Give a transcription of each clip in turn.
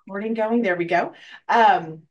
Recording going. There we go. Um,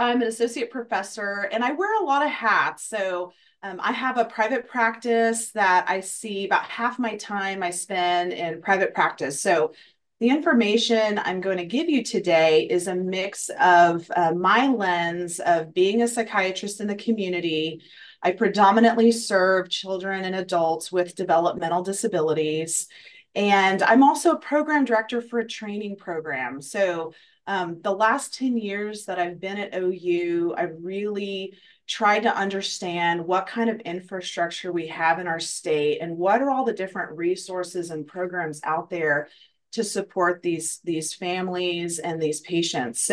I'm an associate professor and I wear a lot of hats. I have a private practice that I see about half my time I spend in private practice. So the information I'm going to give you today is a mix of my lens of being a psychiatrist in the community. I predominantly serve children and adults with developmental disabilities. And I'm also a program director for a training program. The last 10 years that I've been at OU, I've really tried to understand what kind of infrastructure we have in our state and what are all the different resources and programs out there to support these families and these patients.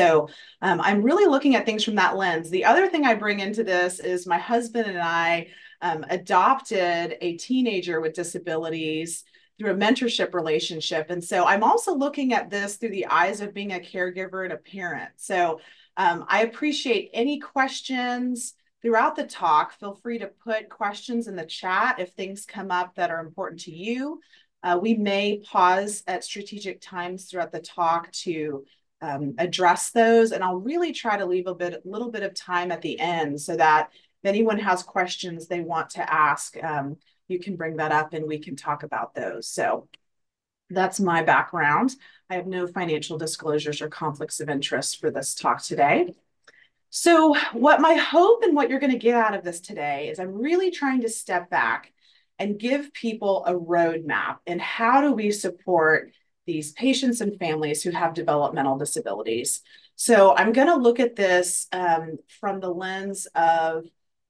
I'm really looking at things from that lens. The other thing I bring into this is my husband and I adopted a teenager with disabilities through a mentorship relationship. And so I'm also looking at this through the eyes of being a caregiver and a parent. I appreciate any questions throughout the talk. Feel free to put questions in the chat if things come up that are important to you. We may pause at strategic times throughout the talk to address those. And I'll really try to leave a little bit of time at the end so that if anyone has questions they want to ask, you can bring that up and we can talk about those. So that's my background. I have no financial disclosures or conflicts of interest for this talk today. So what my hope and what you're going to get out of this today is I'm really trying to step back and give people a roadmap in how do we support these patients and families who have developmental disabilities. So I'm going to look at this from the lens of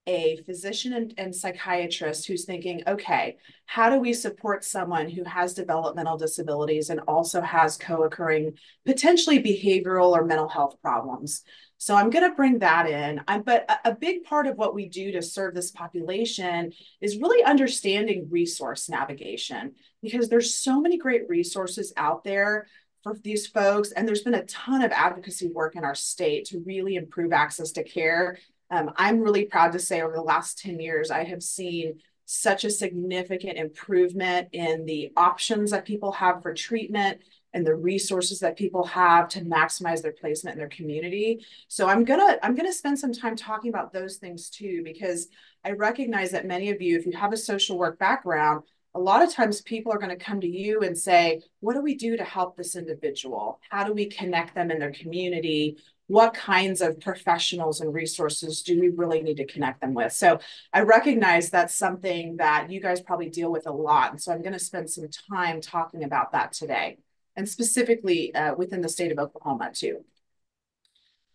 a physician and psychiatrist who's thinking, okay, how do we support someone who has developmental disabilities and also has co-occurring potentially behavioral or mental health problems? So I'm going to bring that in. But a big part of what we do to serve this population is really understanding resource navigation, because there's so many great resources out there for these folks. And there's been a ton of advocacy work in our state to really improve access to care. I'm really proud to say over the last 10 years, I have seen such a significant improvement in the options that people have for treatment and the resources that people have to maximize their placement in their community. So I'm gonna spend some time talking about those things too, because I recognize that many of you, if you have a social work background, a lot of times people are going to come to you and say, what do we do to help this individual? How do we connect them in their community? What kinds of professionals and resources do we really need to connect them with? So I recognize that's something that you guys probably deal with a lot. And so I'm going to spend some time talking about that today, and specifically within the state of Oklahoma too.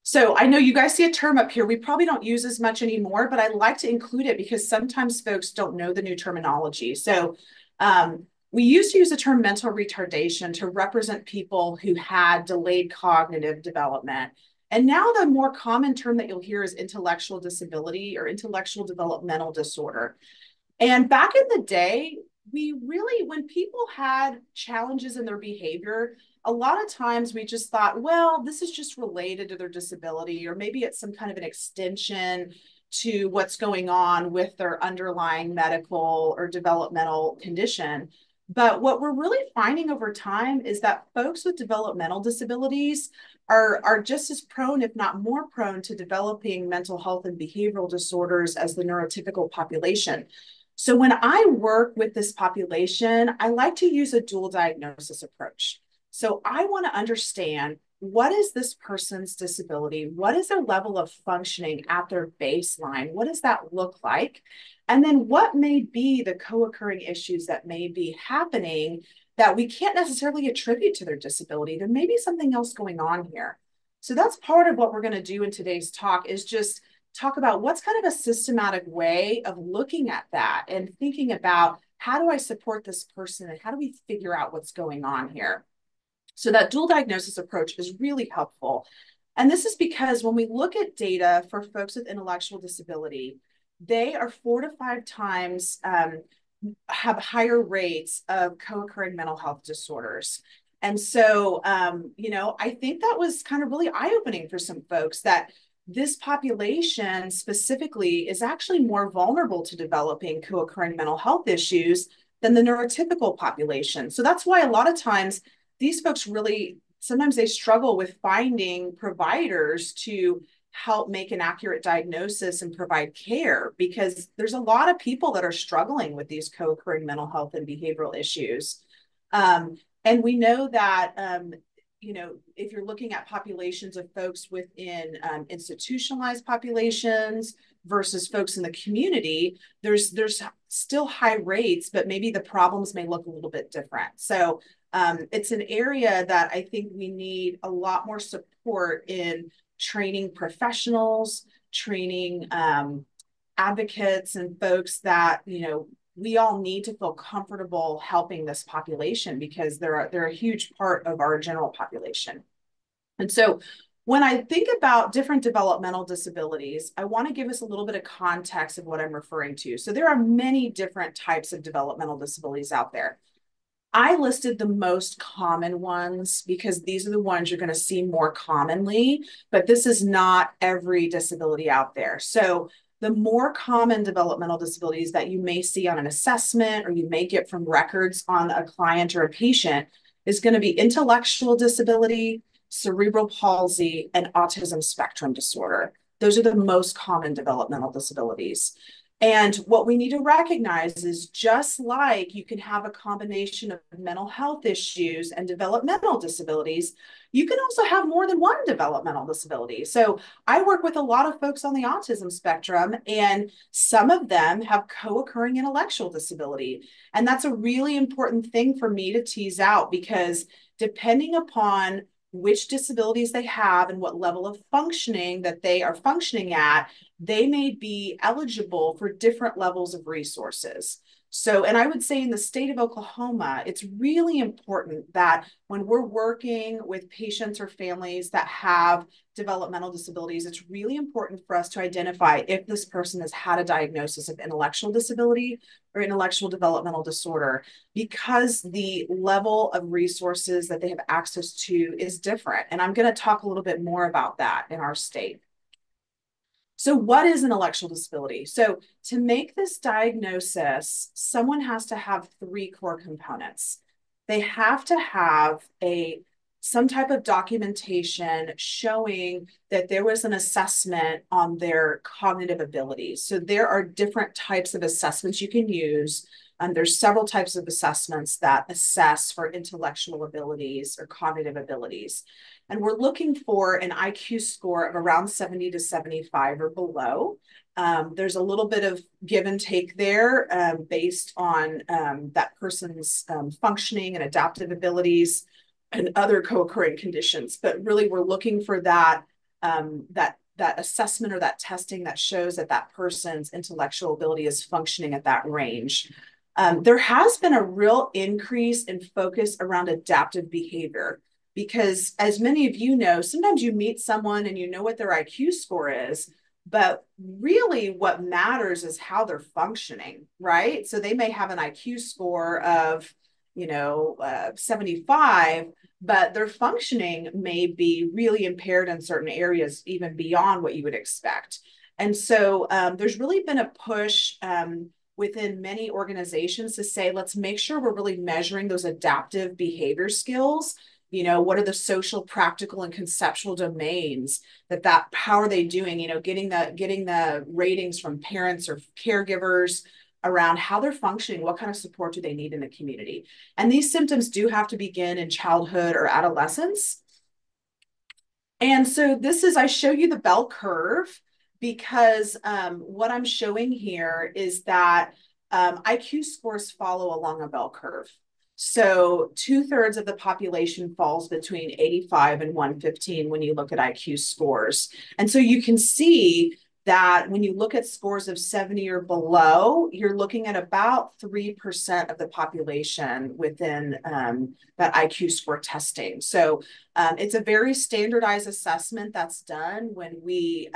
So I know you guys see a term up here we probably don't use as much anymore, but I like to include it because sometimes folks don't know the new terminology. We used to use the term mental retardation to represent people who had delayed cognitive development. And now the more common term that you'll hear is intellectual disability or intellectual developmental disorder. And back in the day, when people had challenges in their behavior, a lot of times we just thought, well, this is just related to their disability, or maybe it's some kind of an extension to what's going on with their underlying medical or developmental condition. But what we're really finding over time is that folks with developmental disabilities are just as prone, if not more prone, to developing mental health and behavioral disorders as the neurotypical population. So when I work with this population, I like to use a dual diagnosis approach. So I want to understand, what is this person's disability? What is their level of functioning at their baseline? What does that look like? And then what may be the co-occurring issues that may be happening that we can't necessarily attribute to their disability? There may be something else going on here. So that's part of what we're going to do in today's talk, is just talk about what's kind of a systematic way of looking at that and thinking about, how do I support this person and how do we figure out what's going on here? So that dual diagnosis approach is really helpful. And this is because when we look at data for folks with intellectual disability, they are 4 to 5 times have higher rates of co-occurring mental health disorders. And so, I think that was kind of really eye-opening for some folks, that this population specifically is actually more vulnerable to developing co-occurring mental health issues than the neurotypical population. So that's why a lot of times these folks really sometimes they struggle with finding providers to help make an accurate diagnosis and provide care, because there's a lot of people that are struggling with these co-occurring mental health and behavioral issues. And we know that, if you're looking at populations of folks within institutionalized populations versus folks in the community, there's still high rates, but maybe the problems may look a little bit different. So it's an area that I think we need a lot more support in training professionals, training advocates and folks that, we all need to feel comfortable helping this population, because they're a huge part of our general population. And so when I think about different developmental disabilities, I want to give us a little bit of context of what I'm referring to. So there are many different types of developmental disabilities out there. I listed the most common ones because these are the ones you're going to see more commonly, but this is not every disability out there. So the more common developmental disabilities that you may see on an assessment or you may get from records on a client or a patient is going to be intellectual disability, cerebral palsy, and autism spectrum disorder. Those are the most common developmental disabilities. And what we need to recognize is, just like you can have a combination of mental health issues and developmental disabilities, you can also have more than one developmental disability. So I work with a lot of folks on the autism spectrum, and some of them have co-occurring intellectual disability. And that's a really important thing for me to tease out, because depending upon which disabilities they have and what level of functioning that they are functioning at, they may be eligible for different levels of resources. So, and I would say in the state of Oklahoma, it's really important that when we're working with patients or families that have developmental disabilities, it's really important for us to identify if this person has had a diagnosis of intellectual disability or intellectual developmental disorder, because the level of resources that they have access to is different. And I'm going to talk a little bit more about that in our state. So what is intellectual disability? So to make this diagnosis, someone has to have three core components. They have to have some type of documentation showing that there was an assessment on their cognitive abilities. So there are different types of assessments you can use. There's several types of assessments that assess for intellectual abilities or cognitive abilities. And we're looking for an IQ score of around 70 to 75 or below. There's a little bit of give and take there based on that person's functioning and adaptive abilities and other co-occurring conditions. But really, we're looking for that assessment or that testing that shows that that person's intellectual ability is functioning at that range. There has been a real increase in focus around adaptive behavior, because as many of you know, sometimes you meet someone and you know what their IQ score is, but really what matters is how they're functioning, right? So they may have an IQ score of, 75, but their functioning may be really impaired in certain areas, even beyond what you would expect. And so there's really been a push within many organizations to say, let's make sure we're really measuring those adaptive behavior skills. What are the social, practical, and conceptual domains how are they doing? Getting the ratings from parents or caregivers around how they're functioning, what kind of support do they need in the community? And these symptoms do have to begin in childhood or adolescence. And so I show you the bell curve because what I'm showing here is that IQ scores follow along a bell curve. So 2/3 of the population falls between 85 and 115 when you look at IQ scores. And so you can see that when you look at scores of 70 or below, you're looking at about 3% of the population within that IQ score testing. So it's a very standardized assessment that's done when we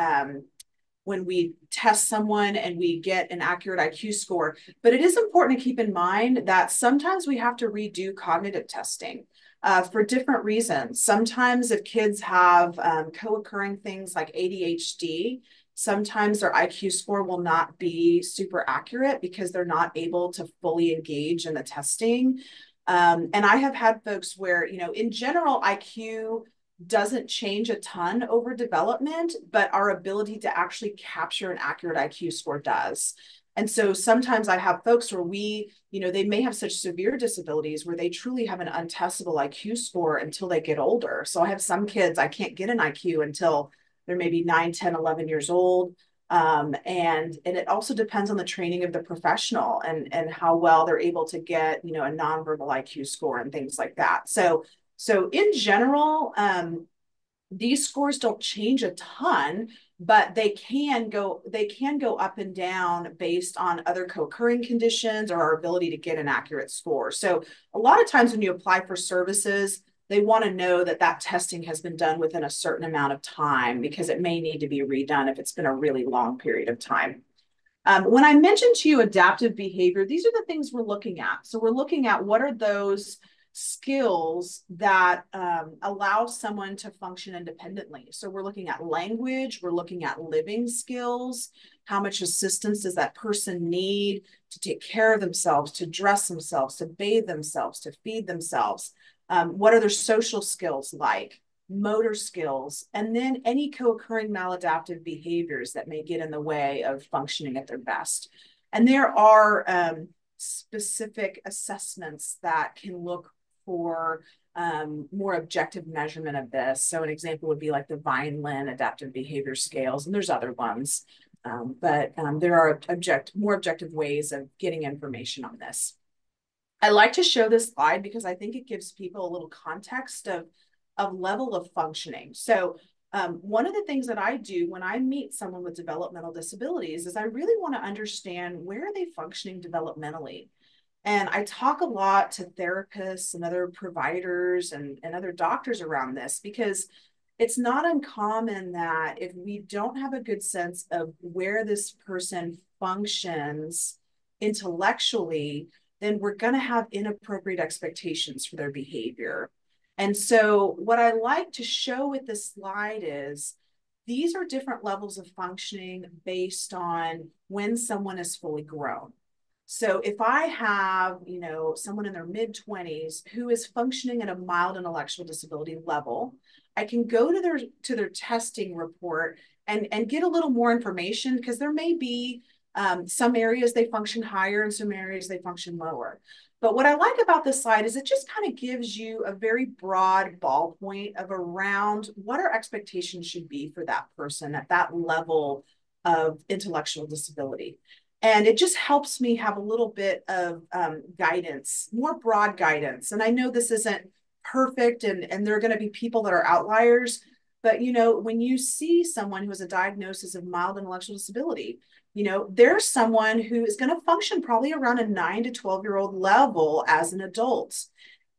test someone and we get an accurate IQ score. But it is important to keep in mind that sometimes we have to redo cognitive testing for different reasons. Sometimes if kids have co-occurring things like ADHD, sometimes their IQ score will not be super accurate because they're not able to fully engage in the testing. And I have had folks where, in general, IQ doesn't change a ton over development, but our ability to actually capture an accurate IQ score does. And so sometimes I have folks where they may have such severe disabilities where they truly have an untestable IQ score until they get older. So I have some kids, I can't get an IQ until they're maybe 9, 10, 11 years old. And it also depends on the training of the professional and how well they're able to get, a nonverbal IQ score and things like that. So in general, these scores don't change a ton, but they can go up and down based on other co-occurring conditions or our ability to get an accurate score. So a lot of times when you apply for services, they want to know that that testing has been done within a certain amount of time because it may need to be redone if it's been a really long period of time. When I mentioned to you adaptive behavior, these are the things we're looking at. So we're looking at what are those skills that allow someone to function independently. So we're looking at language, we're looking at living skills, how much assistance does that person need to take care of themselves, to dress themselves, to bathe themselves, to feed themselves. What are their social skills like? Motor skills, and then any co-occurring maladaptive behaviors that may get in the way of functioning at their best. And there are specific assessments that can look for more objective measurement of this. So an example would be like the Vineland adaptive behavior scales, and there's other ones. But there are more objective ways of getting information on this. I like to show this slide because I think it gives people a little context of level of functioning. So one of the things that I do when I meet someone with developmental disabilities is I really want to understand where are they functioning developmentally. And I talk a lot to therapists and other providers and other doctors around this because it's not uncommon that if we don't have a good sense of where this person functions intellectually, then we're going to have inappropriate expectations for their behavior. And so what I like to show with this slide is these are different levels of functioning based on when someone is fully grown. So if I have, someone in their mid-20s who is functioning at a mild intellectual disability level, I can go to their testing report and get a little more information because there may be some areas they function higher and some areas they function lower. But what I like about this slide is it just kind of gives you a very broad ballpoint of around what our expectations should be for that person at that level of intellectual disability. And it just helps me have a little bit of guidance, more broad guidance. And I know this isn't perfect and there are going to be people that are outliers, but when you see someone who has a diagnosis of mild intellectual disability, there's someone who is going to function probably around a 9 to 12-year-old level as an adult.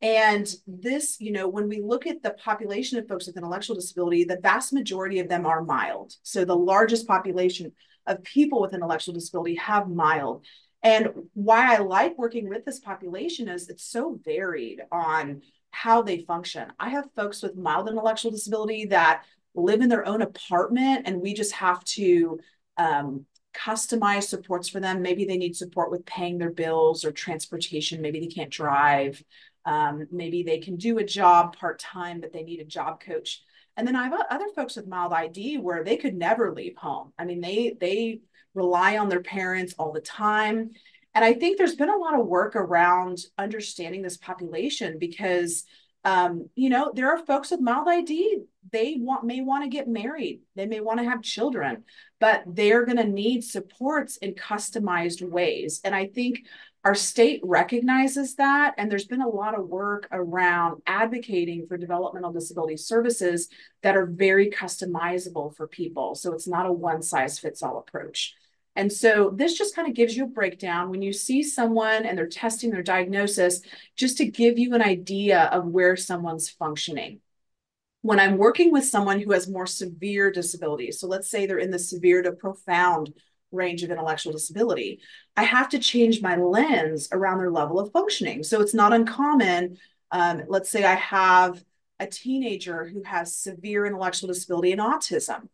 And this, when we look at the population of folks with intellectual disability, the vast majority of them are mild. So the largest population of people with intellectual disability have mild. And why I like working with this population is it's so varied on how they function. I have folks with mild intellectual disability that live in their own apartment and we just have to customize supports for them. Maybe they need support with paying their bills or transportation. Maybe they can't drive. Maybe they can do a job part-time, but they need a job coach. And then I have other folks with mild ID where they could never leave home. I mean, they rely on their parents all the time. And I think there's been a lot of work around understanding this population because, there are folks with mild ID, may want to get married. They may want to have children, but they're going to need supports in customized ways. And I think our state recognizes that. And there's been a lot of work around advocating for developmental disability services that are very customizable for people. So it's not a one-size-fits-all approach. And so this just kind of gives you a breakdown when you see someone and they're testing their diagnosis, just to give you an idea of where someone's functioning. When I'm working with someone who has more severe disabilities, so let's say they're in the severe to profound range of intellectual disability, I have to change my lens around their level of functioning. So it's not uncommon. Let's say I have a teenager who has severe intellectual disability and autism.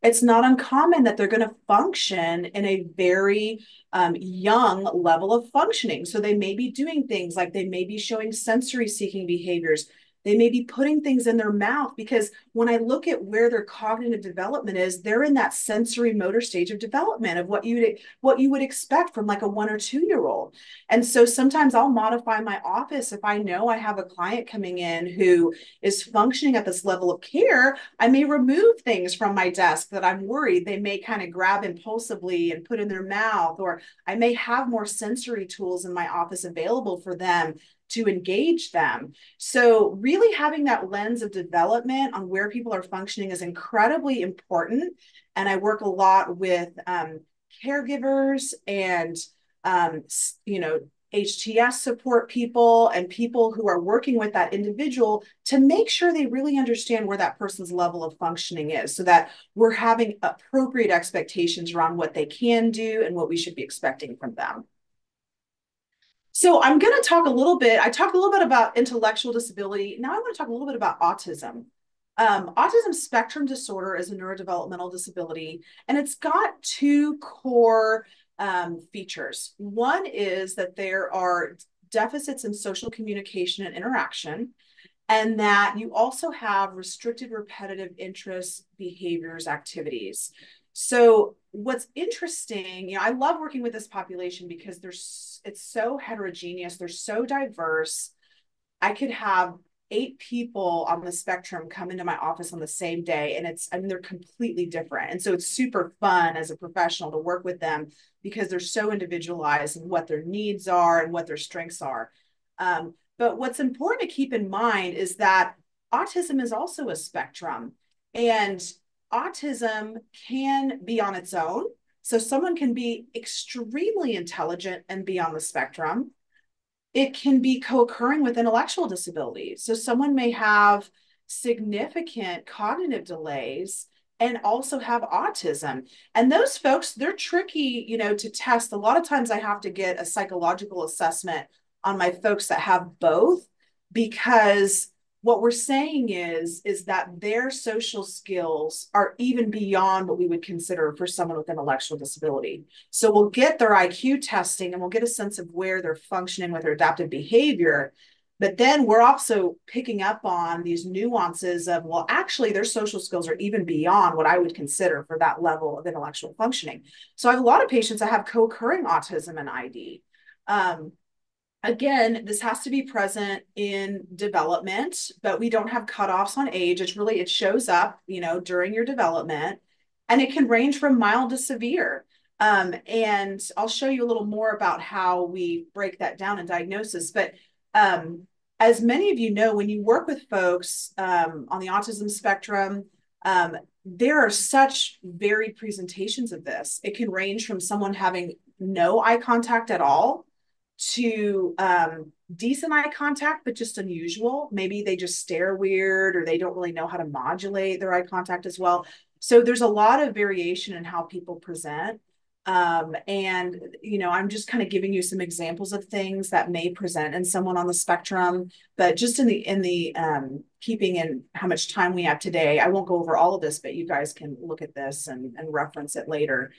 it's not uncommon that they're going to function in a very young level of functioning. So they may be doing things like they may be showing sensory seeking behaviors. They may be putting things in their mouth, because when I look at where their cognitive development is, they're in that sensory motor stage of development of what you would expect from like a 1 or 2 year old. And so sometimes I'll modify my office if I know I have a client coming in who is functioning at this level of care. I may remove things from my desk that I'm worried they may kind of grab impulsively and put in their mouth, or I may have more sensory tools in my office available for them to engage them. So really having that lens of development on where people are functioning is incredibly important. And I work a lot with caregivers and, you know, HTS support people and people who are working with that individual to make sure they really understand where that person's level of functioning is, so that we're having appropriate expectations around what they can do and what we should be expecting from them. So I'm going to talk a little bit. I talked a little bit about intellectual disability. Now I want to talk a little bit about autism. Autism spectrum disorder is a neurodevelopmental disability, and it's got two core features. One is that there are deficits in social communication and interaction, and that you also have restricted repetitive interests, behaviors, activities. So what's interesting, I love working with this population because it's so heterogeneous, they're so diverse. I could have 8 people on the spectrum come into my office on the same day, and they're completely different. And so it's super fun as a professional to work with them because they're so individualized in what their needs are and what their strengths are. But what's important to keep in mind is that autism is also a spectrum, and autism can be on its own. So someone can be extremely intelligent and be on the spectrum. It can be co-occurring with intellectual disabilities. So someone may have significant cognitive delays and also have autism. And those folks, they're tricky, to test. A lot of times I have to get a psychological assessment on my folks that have both, because what we're saying is that their social skills are even beyond what we would consider for someone with intellectual disability. So we'll get their IQ testing and we'll get a sense of where they're functioning with their adaptive behavior. But then we're also picking up on these nuances of, well, actually their social skills are even beyond what I would consider for that level of intellectual functioning. So I have a lot of patients that have co-occurring autism and ID. Again, this has to be present in development, but we don't have cutoffs on age. It shows up, during your development, and it can range from mild to severe. And I'll show you a little more about how we break that down in diagnosis. But as many of you know, when you work with folks on the autism spectrum, there are such varied presentations of this. It can range from someone having no eye contact at all to decent eye contact, but just unusual. Maybe they just stare weird, or they don't really know how to modulate their eye contact as well. So there's a lot of variation in how people present. And, I'm just kind of giving you some examples of things that may present in someone on the spectrum, but just in the keeping in how much time we have today, I won't go over all of this, but you guys can look at this and reference it later.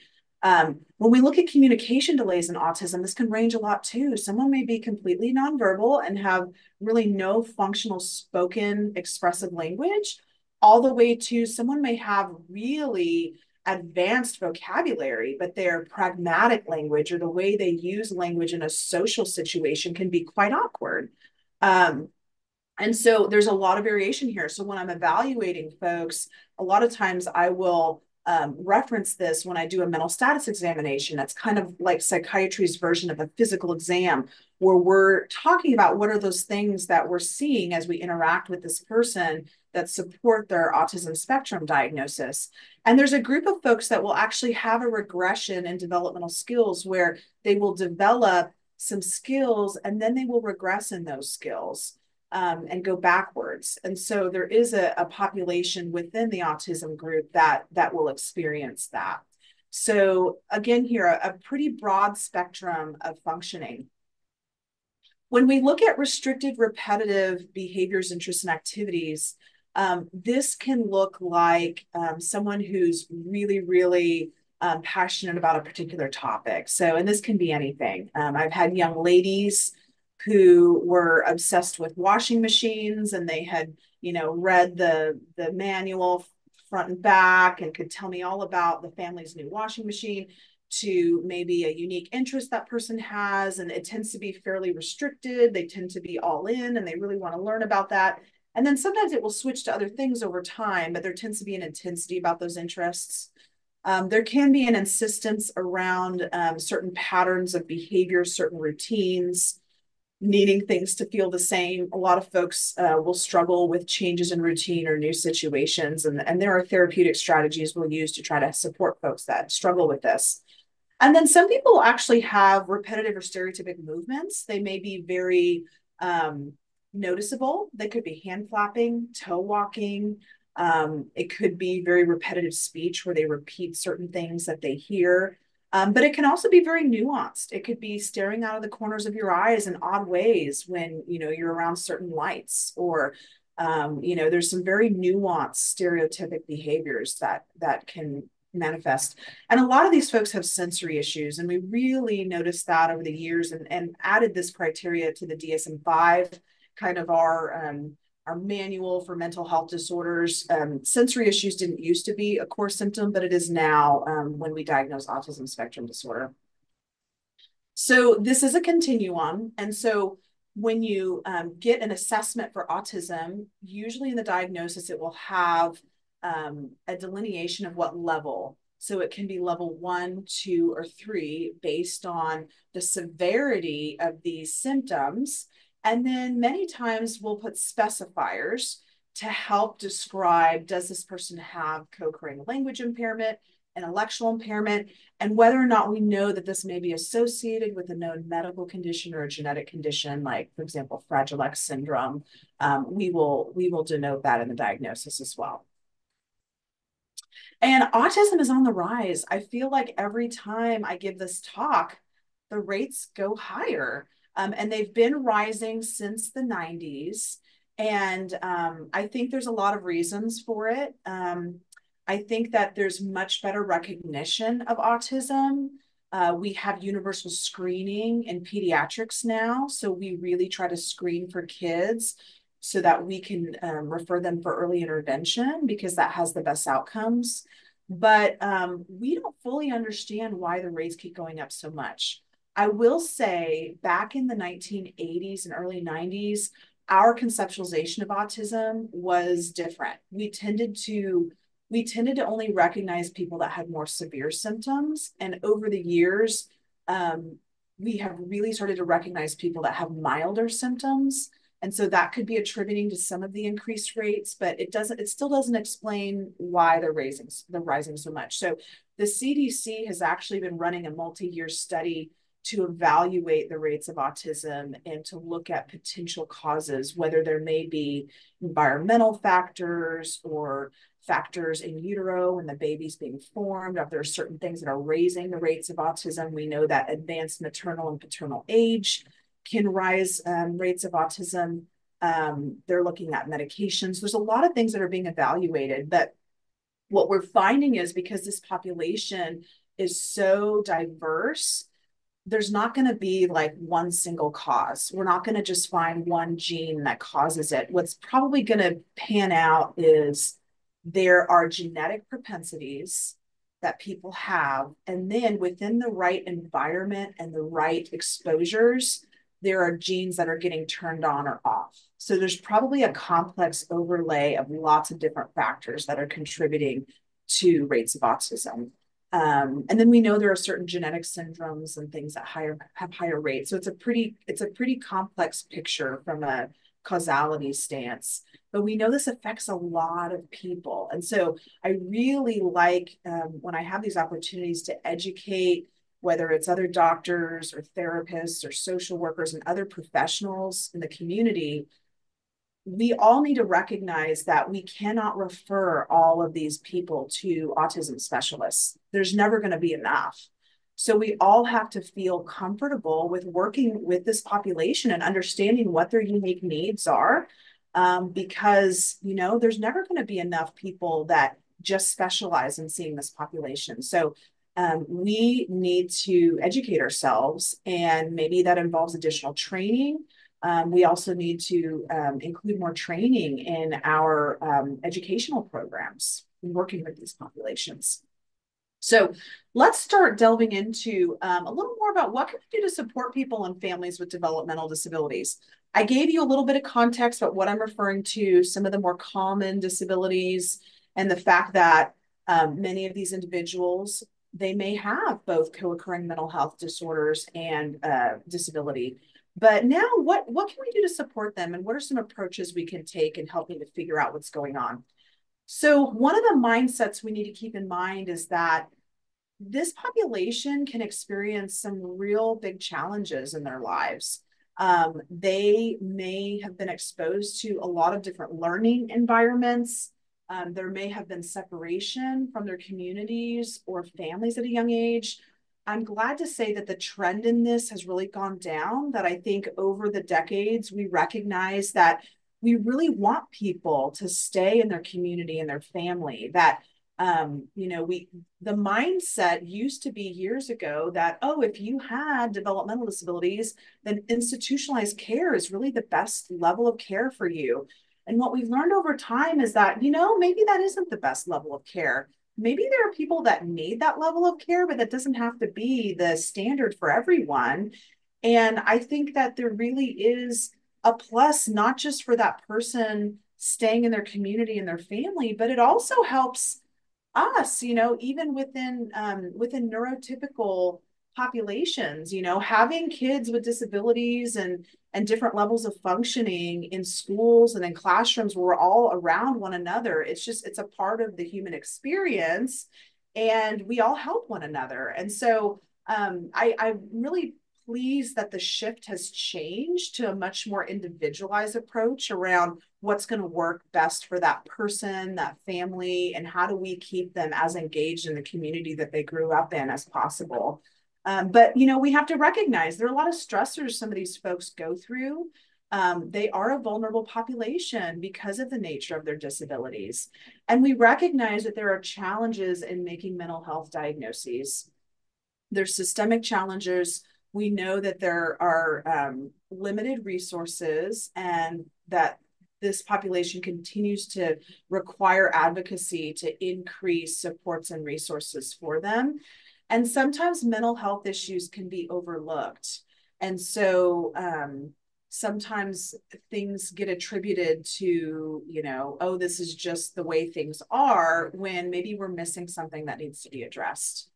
When we look at communication delays in autism, this can range a lot too. Someone may be completely nonverbal and have really no functional spoken expressive language, all the way to someone may have really advanced vocabulary, but their pragmatic language or the way they use language in a social situation can be quite awkward. And so there's a lot of variation here. So when I'm evaluating folks, a lot of times I will reference this when I do a mental status examination. That's kind of like psychiatry's version of a physical exam, where we're talking about what are those things that we're seeing as we interact with this person that support their autism spectrum diagnosis. And there's a group of folks that will actually have a regression in developmental skills where they will develop some skills and then they will regress in those skills. And go backwards. And so there is a population within the autism group that will experience that. So again, here, a pretty broad spectrum of functioning. When we look at restricted repetitive behaviors, interests, and activities, This can look like someone who's really, really passionate about a particular topic. So, and this can be anything. I've had young ladies who were obsessed with washing machines, and they had, read the manual front and back and could tell me all about the family's new washing machine, to maybe a unique interest that person has, and it tends to be fairly restricted. They tend to be all in and they really want to learn about that. And then sometimes it will switch to other things over time, but there tends to be an intensity about those interests. There can be an insistence around certain patterns of behavior, certain routines, needing things to feel the same. A lot of folks will struggle with changes in routine or new situations, and there are therapeutic strategies we'll use to try to support folks that struggle with this. And then some people actually have repetitive or stereotypic movements. They may be very noticeable. They could be hand flapping, toe walking. It could be very repetitive speech where they repeat certain things that they hear. But it can also be very nuanced. It could be staring out of the corners of your eyes in odd ways when you're around certain lights, or there's some very nuanced stereotypic behaviors that can manifest. And a lot of these folks have sensory issues, and we really noticed that over the years, and added this criteria to the DSM-5, kind of our manual for mental health disorders. Sensory issues didn't used to be a core symptom, but it is now when we diagnose autism spectrum disorder. So this is a continuum. And so when you get an assessment for autism, usually in the diagnosis, it will have a delineation of what level. So it can be level 1, 2, or 3 based on the severity of these symptoms. And then many times we'll put specifiers to help describe, does this person have co-occurring language impairment, intellectual impairment, and whether or not we know that this may be associated with a known medical condition or a genetic condition, like, for example, Fragile X syndrome. We will denote that in the diagnosis as well. And autism is on the rise. I feel like every time I give this talk, the rates go higher. And they've been rising since the 90s. And I think there's a lot of reasons for it. I think that there's much better recognition of autism. We have universal screening in pediatrics now. So we really try to screen for kids so that we can refer them for early intervention, because that has the best outcomes. But we don't fully understand why the rates keep going up so much. I will say back in the 1980s and early 90s, our conceptualization of autism was different. We tended to only recognize people that had more severe symptoms. And over the years, we have really started to recognize people that have milder symptoms. And so that could be attributing to some of the increased rates, but it still doesn't explain why they're rising so much. So the CDC has actually been running a multi-year study to evaluate the rates of autism and to look at potential causes, whether there may be environmental factors or factors in utero when the baby's being formed. If there are certain things that are raising the rates of autism, we know that advanced maternal and paternal age can rise rates of autism. They're looking at medications. There's a lot of things that are being evaluated, but what we're finding is, because this population is so diverse, there's not going to be like one single cause. We're not going to just find one gene that causes it. What's probably going to pan out is there are genetic propensities that people have, and then within the right environment and the right exposures, there are genes that are getting turned on or off. So there's probably a complex overlay of lots of different factors that are contributing to rates of autism. And then we know there are certain genetic syndromes and things that have higher rates. So it's a pretty complex picture from a causality stance. But we know this affects a lot of people. And so I really like when I have these opportunities to educate, whether it's other doctors or therapists or social workers and other professionals in the community, we all need to recognize that we cannot refer all of these people to autism specialists. There's never going to be enough. So we all have to feel comfortable with working with this population and understanding what their unique needs are, because, there's never going to be enough people that just specialize in seeing this population. So we need to educate ourselves, and maybe that involves additional training. We also need to include more training in our educational programs in working with these populations. So let's start delving into a little more about what can we do to support people and families with developmental disabilities. I gave you a little bit of context about what I'm referring to, some of the more common disabilities, and the fact that many of these individuals, they may have both co-occurring mental health disorders and disability. But now what can we do to support them, and what are some approaches we can take in helping to figure out what's going on? So one of the mindsets we need to keep in mind is that this population can experience some real big challenges in their lives. They may have been exposed to a lot of different learning environments. There may have been separation from their communities or families at a young age. I'm glad to say that the trend in this has really gone down, that I think over the decades, we recognize that we really want people to stay in their community and their family, that the mindset used to be years ago that, oh, if you had developmental disabilities, then institutionalized care is really the best level of care for you. And what we've learned over time is that, maybe that isn't the best level of care. Maybe there are people that need that level of care, but that doesn't have to be the standard for everyone. And I think that there really is a plus, not just for that person staying in their community and their family, but it also helps us, even within neurotypical populations, having kids with disabilities and different levels of functioning in schools and in classrooms where we're all around one another. It's a part of the human experience, and we all help one another. And so I'm really pleased that the shift has changed to a much more individualized approach around what's going to work best for that person, that family, and how do we keep them as engaged in the community that they grew up in as possible. But we have to recognize there are a lot of stressors some of these folks go through. They are a vulnerable population because of the nature of their disabilities. And we recognize that there are challenges in making mental health diagnoses. There's systemic challenges. We know that there are limited resources, and that this population continues to require advocacy to increase supports and resources for them. And sometimes mental health issues can be overlooked. And so sometimes things get attributed to, oh, this is just the way things are, when maybe we're missing something that needs to be addressed.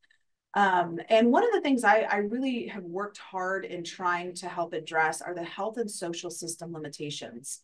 And one of the things I really have worked hard in trying to help address are the health and social system limitations.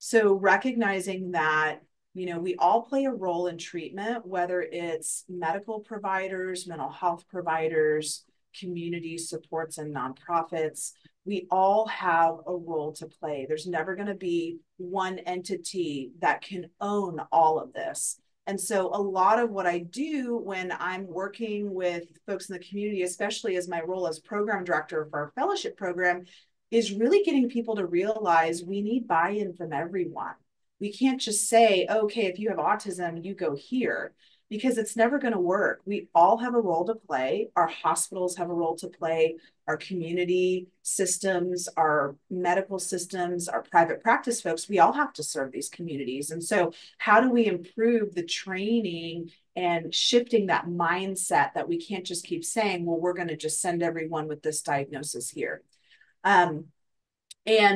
So recognizing that, we all play a role in treatment, whether it's medical providers, mental health providers, community supports, and nonprofits. We all have a role to play. There's never going to be one entity that can own all of this. And so a lot of what I do when I'm working with folks in the community, especially as my role as program director for our fellowship program, is really getting people to realize we need buy-in from everyone. We can't just say, okay, if you have autism, you go here, because it's never going to work. We all have a role to play. Our hospitals have a role to play. Our community systems, our medical systems, our private practice folks, we all have to serve these communities. And so how do we improve the training and shifting that mindset that we can't just keep saying, well, we're going to just send everyone with this diagnosis here. And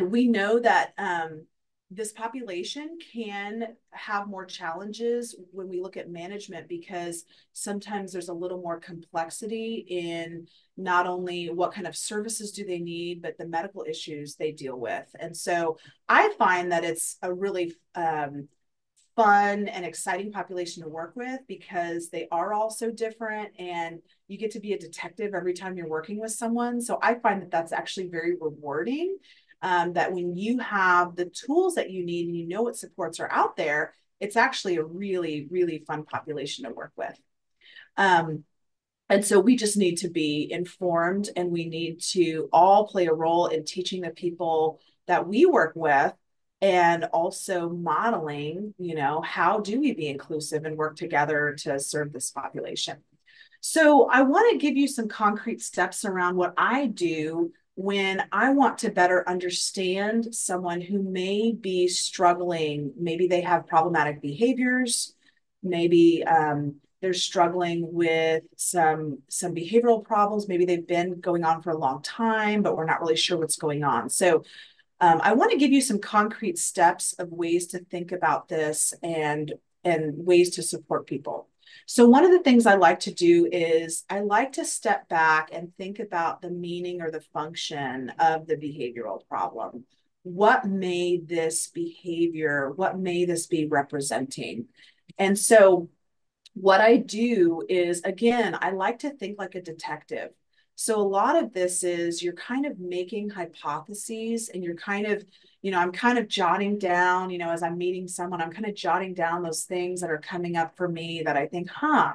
we know that this population can have more challenges when we look at management, because sometimes there's a little more complexity in not only what kind of services do they need, but the medical issues they deal with. And so I find that it's a really fun and exciting population to work with, because they are all so different, and you get to be a detective every time you're working with someone. So I find that that's actually very rewarding. That when you have the tools that you need and you know what supports are out there, it's actually a really, really fun population to work with. And so we just need to be informed, and we need to all play a role in teaching the people that we work with and also modeling, how do we be inclusive and work together to serve this population. So I want to give you some concrete steps around what I do when I want to better understand someone who may be struggling. Maybe they have problematic behaviors. Maybe they're struggling with some behavioral problems. Maybe they've been going on for a long time, but we're not really sure what's going on. So I want to give you some concrete steps of ways to think about this and ways to support people. So one of the things I like to do is I like to step back and think about the meaning or the function of the behavioral problem. What may this behavior, what may this be representing? And so what I do is, again, I like to think like a detective. So a lot of this is you're kind of making hypotheses and you're kind of, I'm kind of jotting down, as I'm meeting someone, I'm kind of jotting down those things that are coming up for me that I think,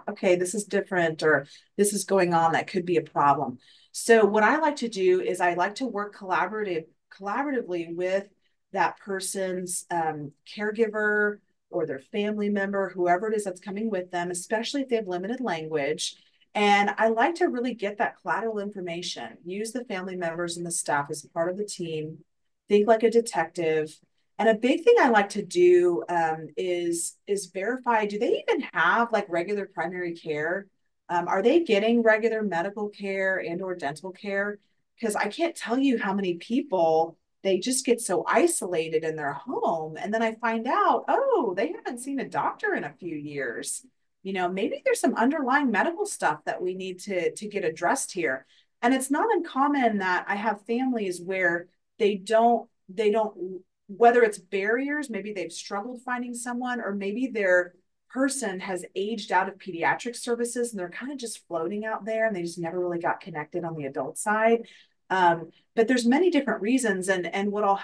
okay, this is different or this is going on that could be a problem. So what I like to do is I like to work collaboratively with that person's caregiver or their family member, whoever it is that's coming with them, especially if they have limited language. And I like to really get that collateral information, use the family members and the staff as part of the team, think like a detective. And a big thing I like to do is verify, do they even have like regular primary care? Are they getting regular medical care and or dental care? Because I can't tell you how many people they just get so isolated in their home. And then I find out, oh, they haven't seen a doctor in a few years. Maybe there's some underlying medical stuff that we need to get addressed here. And it's not uncommon that I have families where they don't, whether it's barriers, maybe they've struggled finding someone, or maybe their person has aged out of pediatric services and they're kind of just floating out there and they just never really got connected on the adult side. But there's many different reasons. And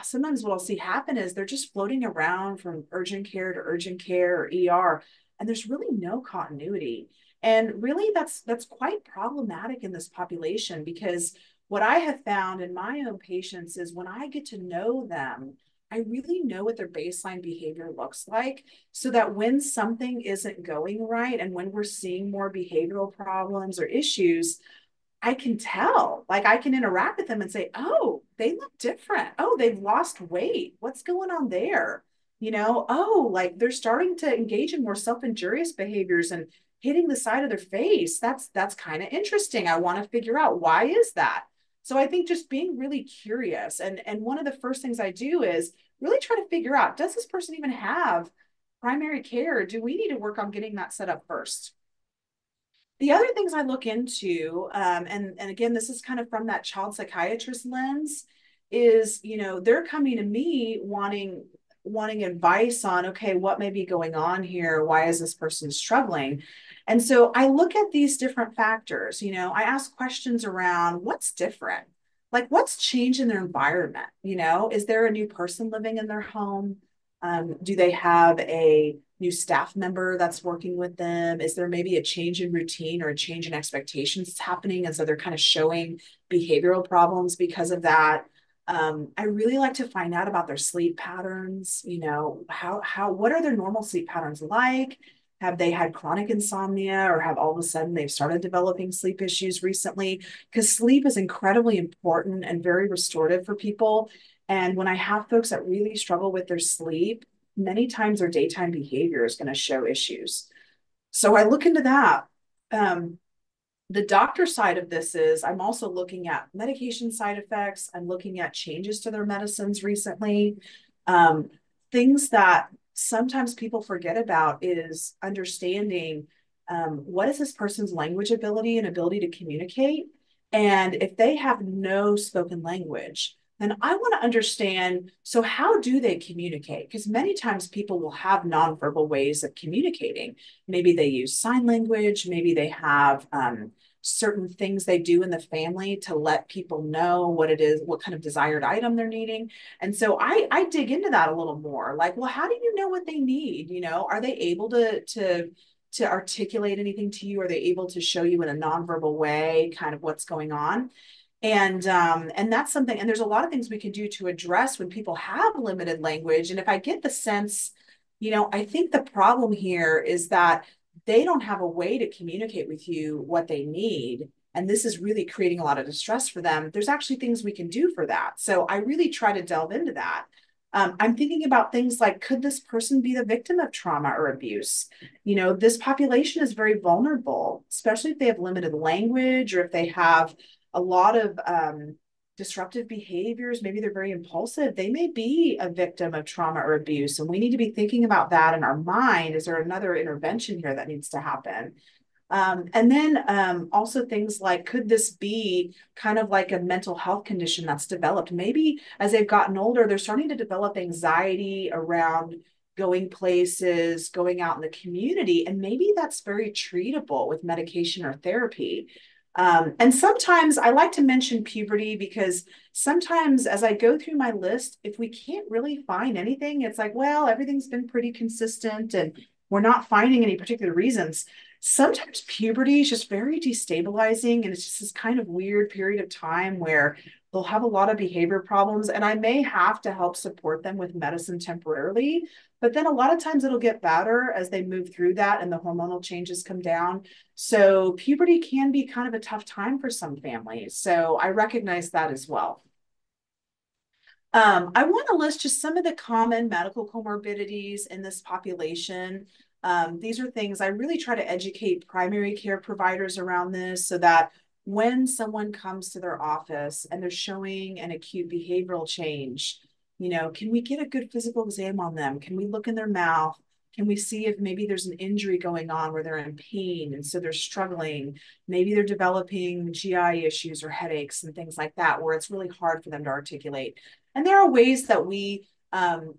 sometimes what I'll see happen is they're just floating around from urgent care to urgent care or ER, and there's really no continuity. And really that's quite problematic in this population, because what I have found in my own patients is when I get to know them, I really know what their baseline behavior looks like, so that when something isn't going right and when we're seeing more behavioral problems or issues, I can tell, like I can interact with them and say, oh, they look different. Oh, they've lost weight. What's going on there? Oh, like they're starting to engage in more self-injurious behaviors and hitting the side of their face. That's kind of interesting. I want to figure out, why is that? So I think just being really curious. And one of the first things I do is really try to figure out, does this person even have primary care? Do we need to work on getting that set up first? The other things I look into, and again, this is kind of from that child psychiatrist lens, is, they're coming to me wanting advice on, okay, what may be going on here? Why is this person struggling? And so I look at these different factors. I ask questions around what's different, like what's changed in their environment. Is there a new person living in their home? Do they have a new staff member that's working with them? Is there maybe a change in routine or a change in expectations that's happening? And so they're kind of showing behavioral problems because of that. I really like to find out about their sleep patterns. What are their normal sleep patterns like? Have they had chronic insomnia, or have all of a sudden they've started developing sleep issues recently? Because sleep is incredibly important and very restorative for people. And when I have folks that really struggle with their sleep, many times their daytime behavior is going to show issues. So I look into that. The doctor side of this is I'm also looking at medication side effects. I'm looking at changes to their medicines recently. Things that sometimes people forget about is understanding, what is this person's language ability and ability to communicate. And if they have no spoken language, then I want to understand, so how do they communicate? Because many times people will have nonverbal ways of communicating. Maybe they use sign language, maybe they have certain things they do in the family to let people know what it is, what kind of desired item they're needing. And so I dig into that a little more. Like, well, how do you know what they need? Are they able to articulate anything to you? Are they able to show you in a nonverbal way kind of what's going on? And that's something, and there's a lot of things we can do to address when people have limited language. And if I get the sense, I think the problem here is that they don't have a way to communicate with you what they need. And this is really creating a lot of distress for them. There's actually things we can do for that. So I really try to delve into that. I'm thinking about things like, could this person be the victim of trauma or abuse? This population is very vulnerable, especially if they have limited language or if they have a lot of disruptive behaviors. Maybe they're very impulsive. They may be a victim of trauma or abuse. And we need to be thinking about that in our mind. Is there another intervention here that needs to happen? And then also things like, could this be kind of like a mental health condition that's developed? Maybe as they've gotten older, they're starting to develop anxiety around going places, going out in the community, and maybe that's very treatable with medication or therapy. And sometimes I like to mention puberty because sometimes as I go through my list, if we can't really find anything, it's like, well, everything's been pretty consistent and we're not finding any particular reasons. Sometimes puberty is just very destabilizing and it's just this kind of weird period of time where they'll have a lot of behavior problems and I may have to help support them with medicine temporarily. But then a lot of times it'll get better as they move through that and the hormonal changes come down. So puberty can be kind of a tough time for some families. So I recognize that as well. I want to list just some of the common medical comorbidities in this population. These are things I really try to educate primary care providers around this so that when someone comes to their office and they're showing an acute behavioral change, can we get a good physical exam on them? Can we look in their mouth? Can we see if maybe there's an injury going on where they're in pain and so they're struggling? Maybe they're developing GI issues or headaches and things like that, where it's really hard for them to articulate. And there are ways that we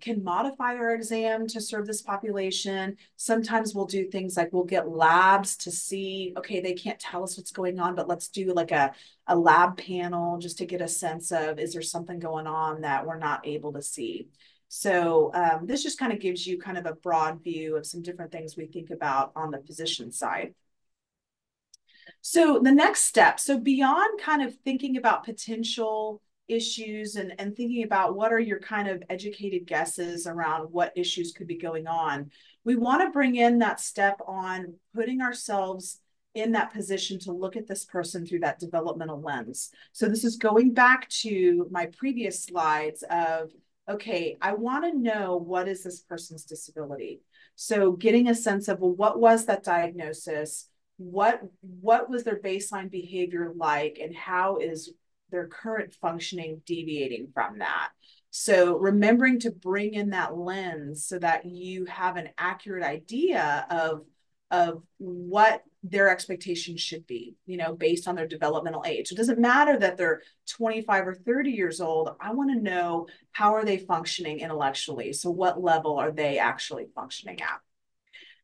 can modify our exam to serve this population. Sometimes we'll do things like we'll get labs to see, okay, they can't tell us what's going on, but let's do like a lab panel just to get a sense of, is there something going on that we're not able to see? So this just kind of gives you kind of a broad view of some different things we think about on the physician side. So the next step, so beyond kind of thinking about potential issues and thinking about what are your kind of educated guesses around what issues could be going on, we want to bring in that step on putting ourselves in that position to look at this person through that developmental lens. So this is going back to my previous slides of, okay, I want to know what is this person's disability. So getting a sense of, well, what was that diagnosis? What was their baseline behavior like, and how is their current functioning deviating from that? So remembering to bring in that lens so that you have an accurate idea of what their expectations should be, based on their developmental age. It doesn't matter that they're 25 or 30 years old. I want to know, how are they functioning intellectually? So what level are they actually functioning at?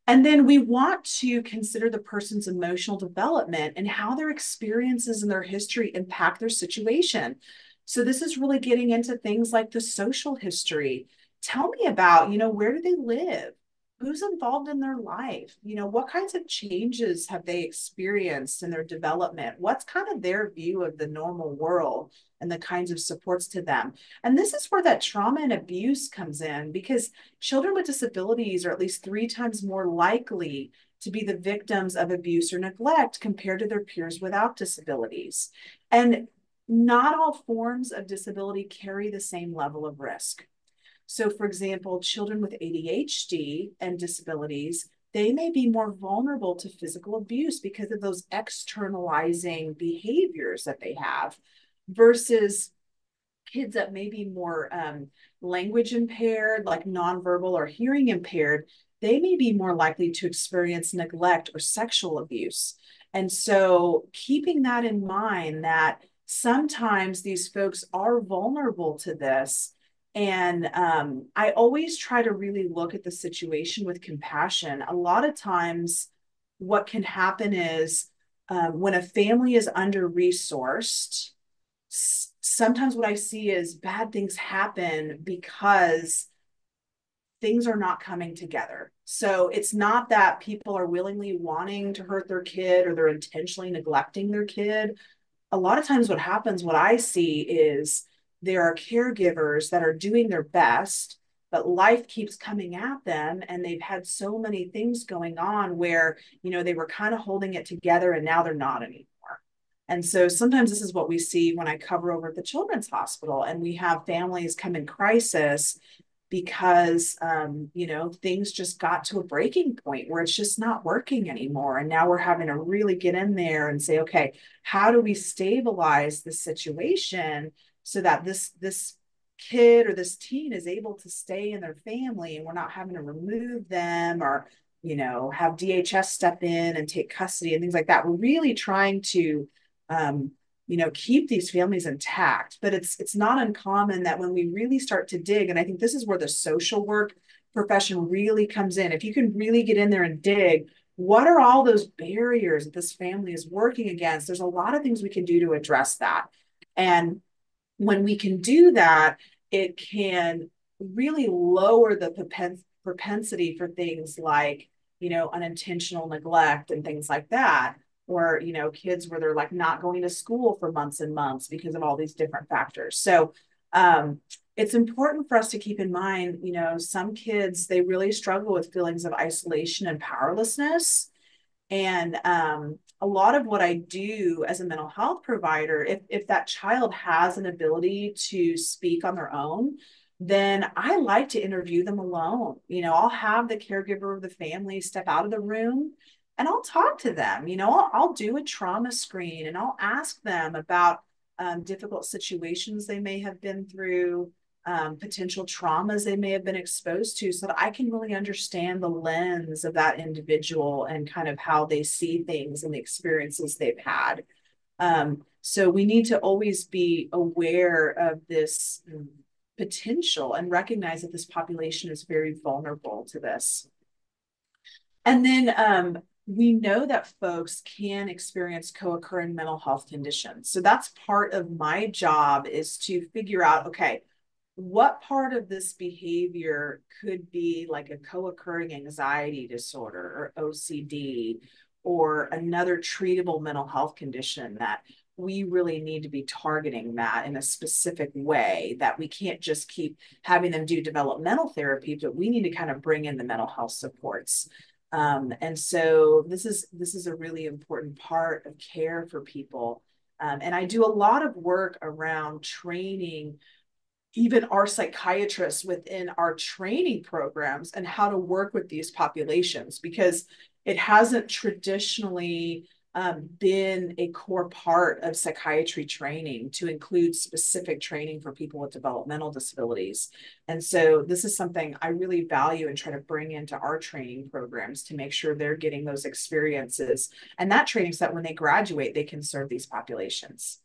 And then we want to consider the person's emotional development and how their experiences and their history impact their situation. So this is really getting into things like the social history. Tell me about, where do they live? Who's involved in their life? What kinds of changes have they experienced in their development? What's kind of their view of the normal world and the kinds of supports to them? And this is where that trauma and abuse comes in, because children with disabilities are at least 3 times more likely to be the victims of abuse or neglect compared to their peers without disabilities. And not all forms of disability carry the same level of risk. So, for example, children with ADHD and disabilities, they may be more vulnerable to physical abuse because of those externalizing behaviors that they have versus kids that may be more language impaired, like nonverbal or hearing impaired. They may be more likely to experience neglect or sexual abuse. And so keeping that in mind, that sometimes these folks are vulnerable to this. And I always try to really look at the situation with compassion. A lot of times, what can happen is when a family is under-resourced, sometimes what I see is bad things happen because things are not coming together. So it's not that people are willingly wanting to hurt their kid or they're intentionally neglecting their kid. a lot of times what happens, what I see is there are caregivers that are doing their best, but life keeps coming at them and they've had so many things going on where, they were kind of holding it together and now they're not anymore. And so sometimes this is what we see when I cover over at the Children's Hospital, and we have families come in crisis because things just got to a breaking point where it's just not working anymore, and now we're having to really get in there and say, okay, how do we stabilize the situation so that this kid or this teen is able to stay in their family and we're not having to remove them or have DHS step in and take custody and things like that. We're really trying to keep these families intact. But it's not uncommon that when we really start to dig, and I think this is where the social work profession really comes in. If you can really get in there and dig, what are all those barriers that this family is working against? There's a lot of things we can do to address that. And when we can do that, it can really lower the propensity for things like, unintentional neglect and things like that, or kids where they're like not going to school for months and months because of all these different factors. So it's important for us to keep in mind, some kids, they really struggle with feelings of isolation and powerlessness. And a lot of what I do as a mental health provider, if that child has an ability to speak on their own, then I like to interview them alone. I'll have the caregiver of the family step out of the room and I'll talk to them. I'll do a trauma screen and I'll ask them about difficult situations they may have been through, potential traumas they may have been exposed to, so that I can really understand the lens of that individual and kind of how they see things and the experiences they've had. So we need to always be aware of this potential and recognize that this population is very vulnerable to this. And then we know that folks can experience co-occurring mental health conditions. So that's part of my job, is to figure out, okay, what part of this behavior could be like a co-occurring anxiety disorder or OCD or another treatable mental health condition that we really need to be targeting that in a specific way, that we can't just keep having them do developmental therapy, but we need to kind of bring in the mental health supports. And so this is a really important part of care for people. And I do a lot of work around training even our psychiatrists within our training programs and how to work with these populations, because it hasn't traditionally been a core part of psychiatry training to include specific training for people with developmental disabilities. And so this is something I really value and try to bring into our training programs to make sure they're getting those experiences and that training so that when they graduate, they can serve these populations.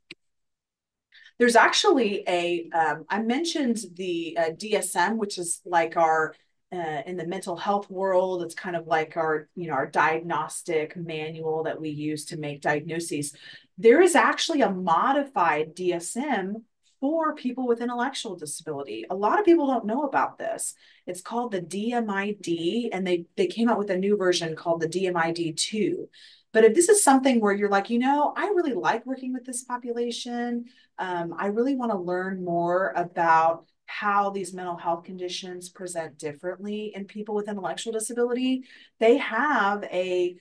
There's actually I mentioned the DSM, which is like our, in the mental health world, it's kind of like our diagnostic manual that we use to make diagnoses. There is actually a modified DSM for people with intellectual disability. A lot of people don't know about this. It's called the DMID, and they came out with a new version called the DMID-2. But if this is something where you're like, I really like working with this population, I really want to learn more about how these mental health conditions present differently in people with intellectual disability, they have a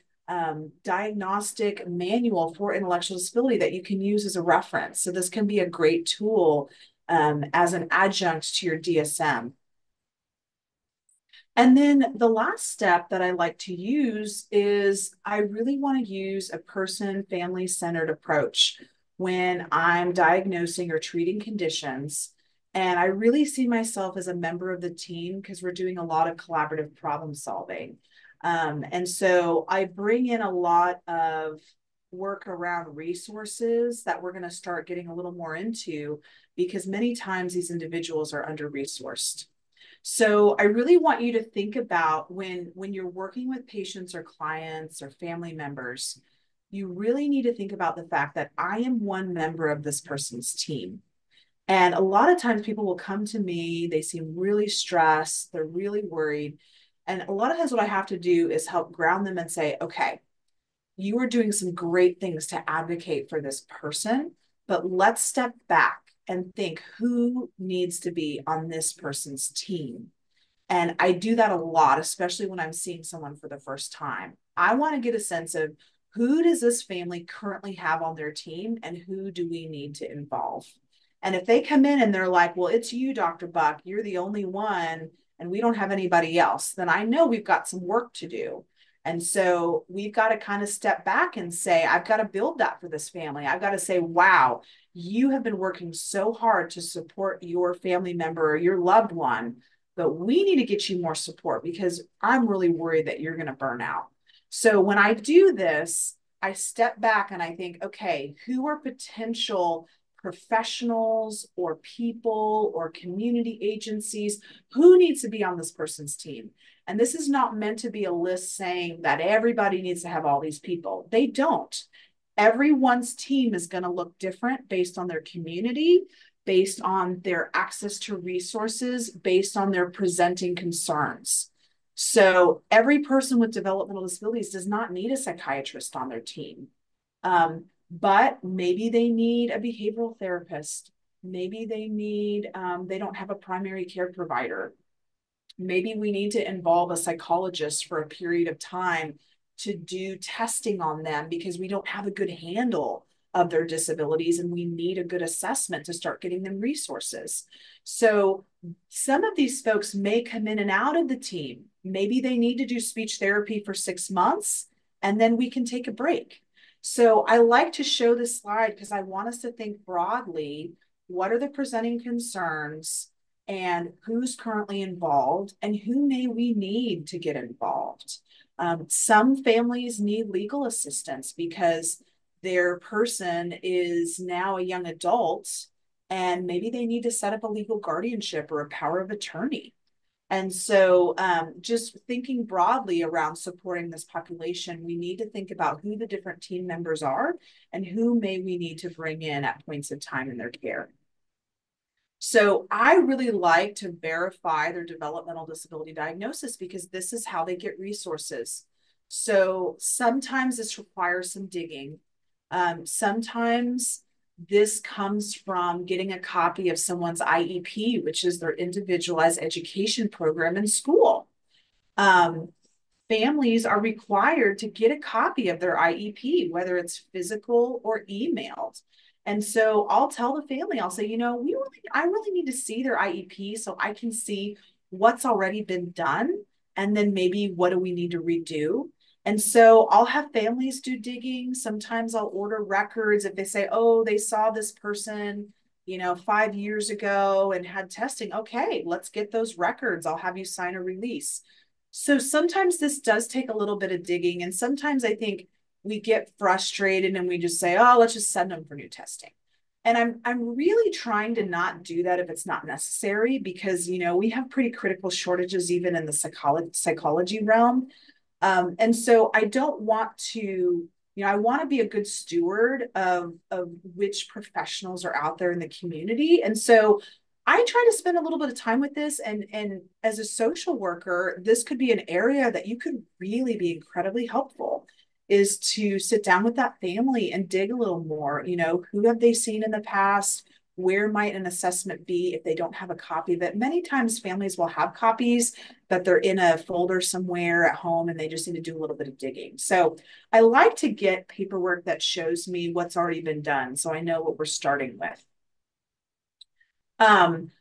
diagnostic manual for intellectual disability that you can use as a reference. So this can be a great tool as an adjunct to your DSM. And then the last step that I like to use is I really want to use a person family-centered approach when I'm diagnosing or treating conditions. And I really see myself as a member of the team because we're doing a lot of collaborative problem solving. And so I bring in a lot of work around resources that we're going to start getting a little more into, because many times these individuals are under-resourced. So I really want you to think about when you're working with patients or clients or family members, you really need to think about the fact that I am one member of this person's team. And a lot of times people will come to me, they seem really stressed, they're really worried. And a lot of times what I have to do is help ground them and say, okay, you are doing some great things to advocate for this person, but let's step back and think who needs to be on this person's team. And I do that a lot, especially when I'm seeing someone for the first time. I want to get a sense of who does this family currently have on their team and who do we need to involve? And if they come in and they're like, well, it's you, Dr. Buck, you're the only one, and we don't have anybody else, then I know we've got some work to do. And so we've got to kind of step back and say, I've got to build that for this family. I've got to say, wow, you have been working so hard to support your family member or your loved one, but we need to get you more support because I'm really worried that you're going to burn out. So when I do this, I step back and I think, okay, who are potential professionals or people or community agencies? Who needs to be on this person's team? And this is not meant to be a list saying that everybody needs to have all these people. They don't. Everyone's team is going to look different based on their community, based on their access to resources, based on their presenting concerns. So every person with developmental disabilities does not need a psychiatrist on their team. But maybe they need a behavioral therapist. Maybe they don't have a primary care provider. Maybe we need to involve a psychologist for a period of time to do testing on them because we don't have a good handle of their disabilities and we need a good assessment to start getting them resources. So some of these folks may come in and out of the team. Maybe they need to do speech therapy for 6 months and then we can take a break. So I like to show this slide because I want us to think broadly. What are the presenting concerns and who's currently involved and who may we need to get involved? Some families need legal assistance because their person is now a young adult and maybe they need to set up a legal guardianship or a power of attorney. And so just thinking broadly around supporting this population, we need to think about who the different team members are and who may we need to bring in at points of time in their care. So I really like to verify their developmental disability diagnosis because this is how they get resources. So sometimes this requires some digging. Sometimes this comes from getting a copy of someone's IEP, which is their individualized education program in school. Families are required to get a copy of their IEP, whether it's physical or emailed. And so I'll tell the family, I'll say, I really need to see their IEP so I can see what's already been done. And then maybe what do we need to redo? And so I'll have families do digging. Sometimes I'll order records if they say, oh, they saw this person, 5 years ago and had testing. Okay, let's get those records. I'll have you sign a release. So sometimes this does take a little bit of digging. And sometimes I think we get frustrated and we just say, oh, let's just send them for new testing. And I'm really trying to not do that if it's not necessary because, we have pretty critical shortages even in the psychology realm. And so I don't want to, I want to be a good steward of which professionals are out there in the community. And so I try to spend a little bit of time with this. And as a social worker, this could be an area that you could really be incredibly helpful is to sit down with that family and dig a little more, who have they seen in the past? Where might an assessment be if they don't have a copy of it? Many times families will have copies, but they're in a folder somewhere at home and they just need to do a little bit of digging. So I like to get paperwork that shows me what's already been done so I know what we're starting with.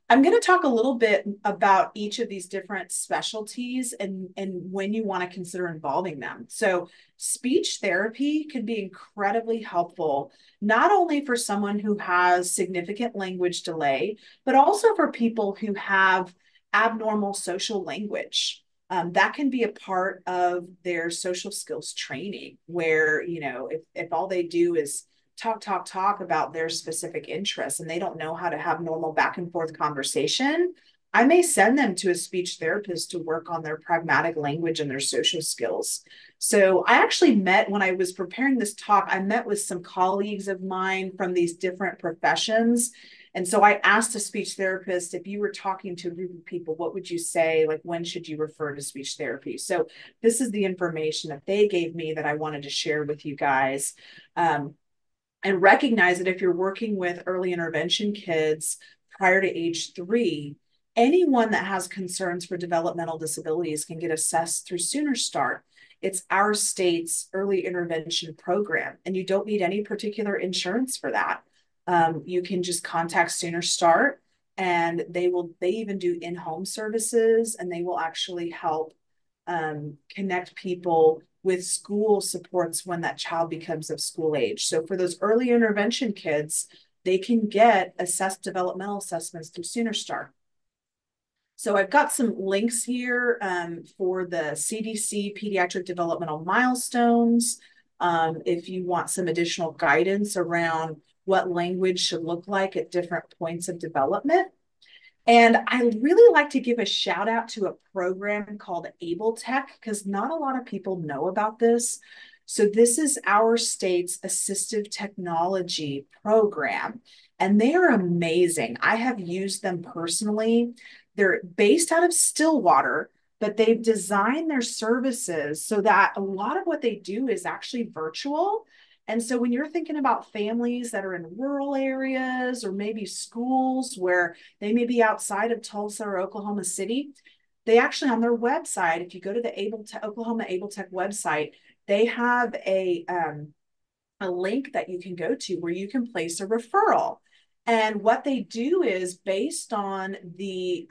I'm going to talk a little bit about each of these different specialties and when you want to consider involving them. So speech therapy can be incredibly helpful, not only for someone who has significant language delay, but also for people who have abnormal social language. That can be a part of their social skills training where, if all they do is talk about their specific interests and they don't know how to have normal back and forth conversation, I may send them to a speech therapist to work on their pragmatic language and their social skills. So I actually met, when I was preparing this talk, I met with some colleagues of mine from these different professions. And so I asked a speech therapist, if you were talking to a group of people, what would you say? Like, when should you refer to speech therapy? So this is the information that they gave me that I wanted to share with you guys. And recognize that if you're working with early intervention kids prior to age 3, anyone that has concerns for developmental disabilities can get assessed through Sooner Start. It's our state's early intervention program, and you don't need any particular insurance for that. You can just contact Sooner Start, and they even do in-home services, and they will actually help connect people with school supports when that child becomes of school age. So for those early intervention kids, they can get developmental assessments through Sooner Start. So I've got some links here for the CDC pediatric developmental milestones. If you want some additional guidance around what language should look like at different points of development. And I really like to give a shout out to a program called AbleTech, because not a lot of people know about this. So this is our state's assistive technology program, and they are amazing. I have used them personally. They're based out of Stillwater, but they've designed their services so that a lot of what they do is actually virtual. And so when you're thinking about families that are in rural areas or maybe schools where they may be outside of Tulsa or Oklahoma City, they actually, on their website, if you go to the Oklahoma AbleTech website, they have a link that you can go to where you can place a referral. And what they do is, based on the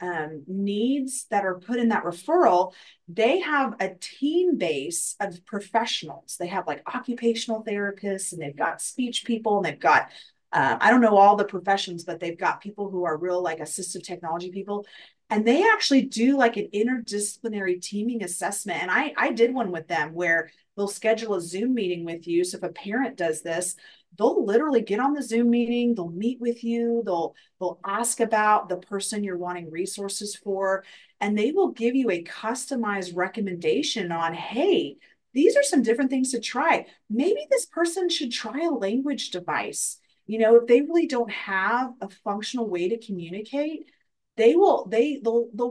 needs that are put in that referral, they have a team base of professionals. They have like occupational therapists, and they've got speech people, and they've got, I don't know all the professions, but they've got people who are real like assistive technology people. And they actually do like an interdisciplinary teaming assessment. And I did one with them where they'll schedule a Zoom meeting with you. So if a parent does this, they'll literally get on the Zoom meeting, they'll meet with you, they'll ask about the person you're wanting resources for, and they will give you a customized recommendation on, hey, these are some different things to try. Maybe this person should try a language device. You know, if they really don't have a functional way to communicate, they'll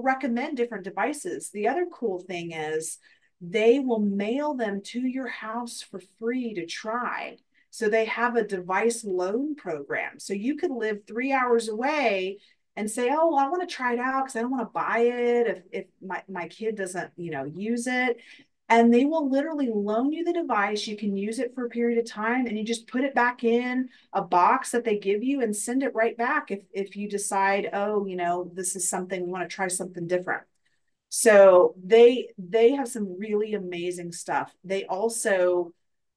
recommend different devices. The other cool thing is they will mail them to your house for free to try. So they have a device loan program. So you could live 3 hours away and say, oh, well, I want to try it out because I don't want to buy it if my kid doesn't, use it. And they will literally loan you the device. You can use it for a period of time, and you just put it back in a box that they give you and send it right back if you decide, oh, this is something, we want to try something different. So they have some really amazing stuff.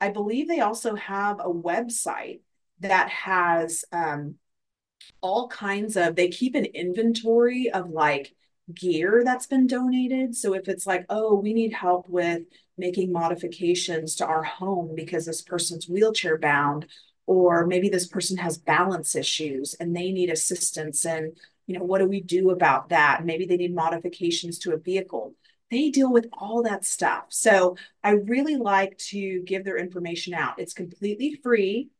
I believe they also have a website that has all kinds of, they keep an inventory of like gear that's been donated. So if it's like, oh, we need help with making modifications to our home because this person's wheelchair bound, or maybe this person has balance issues and they need assistance, and what do we do about that? Maybe they need modifications to a vehicle. They deal with all that stuff. So I really like to give their information out. It's completely free.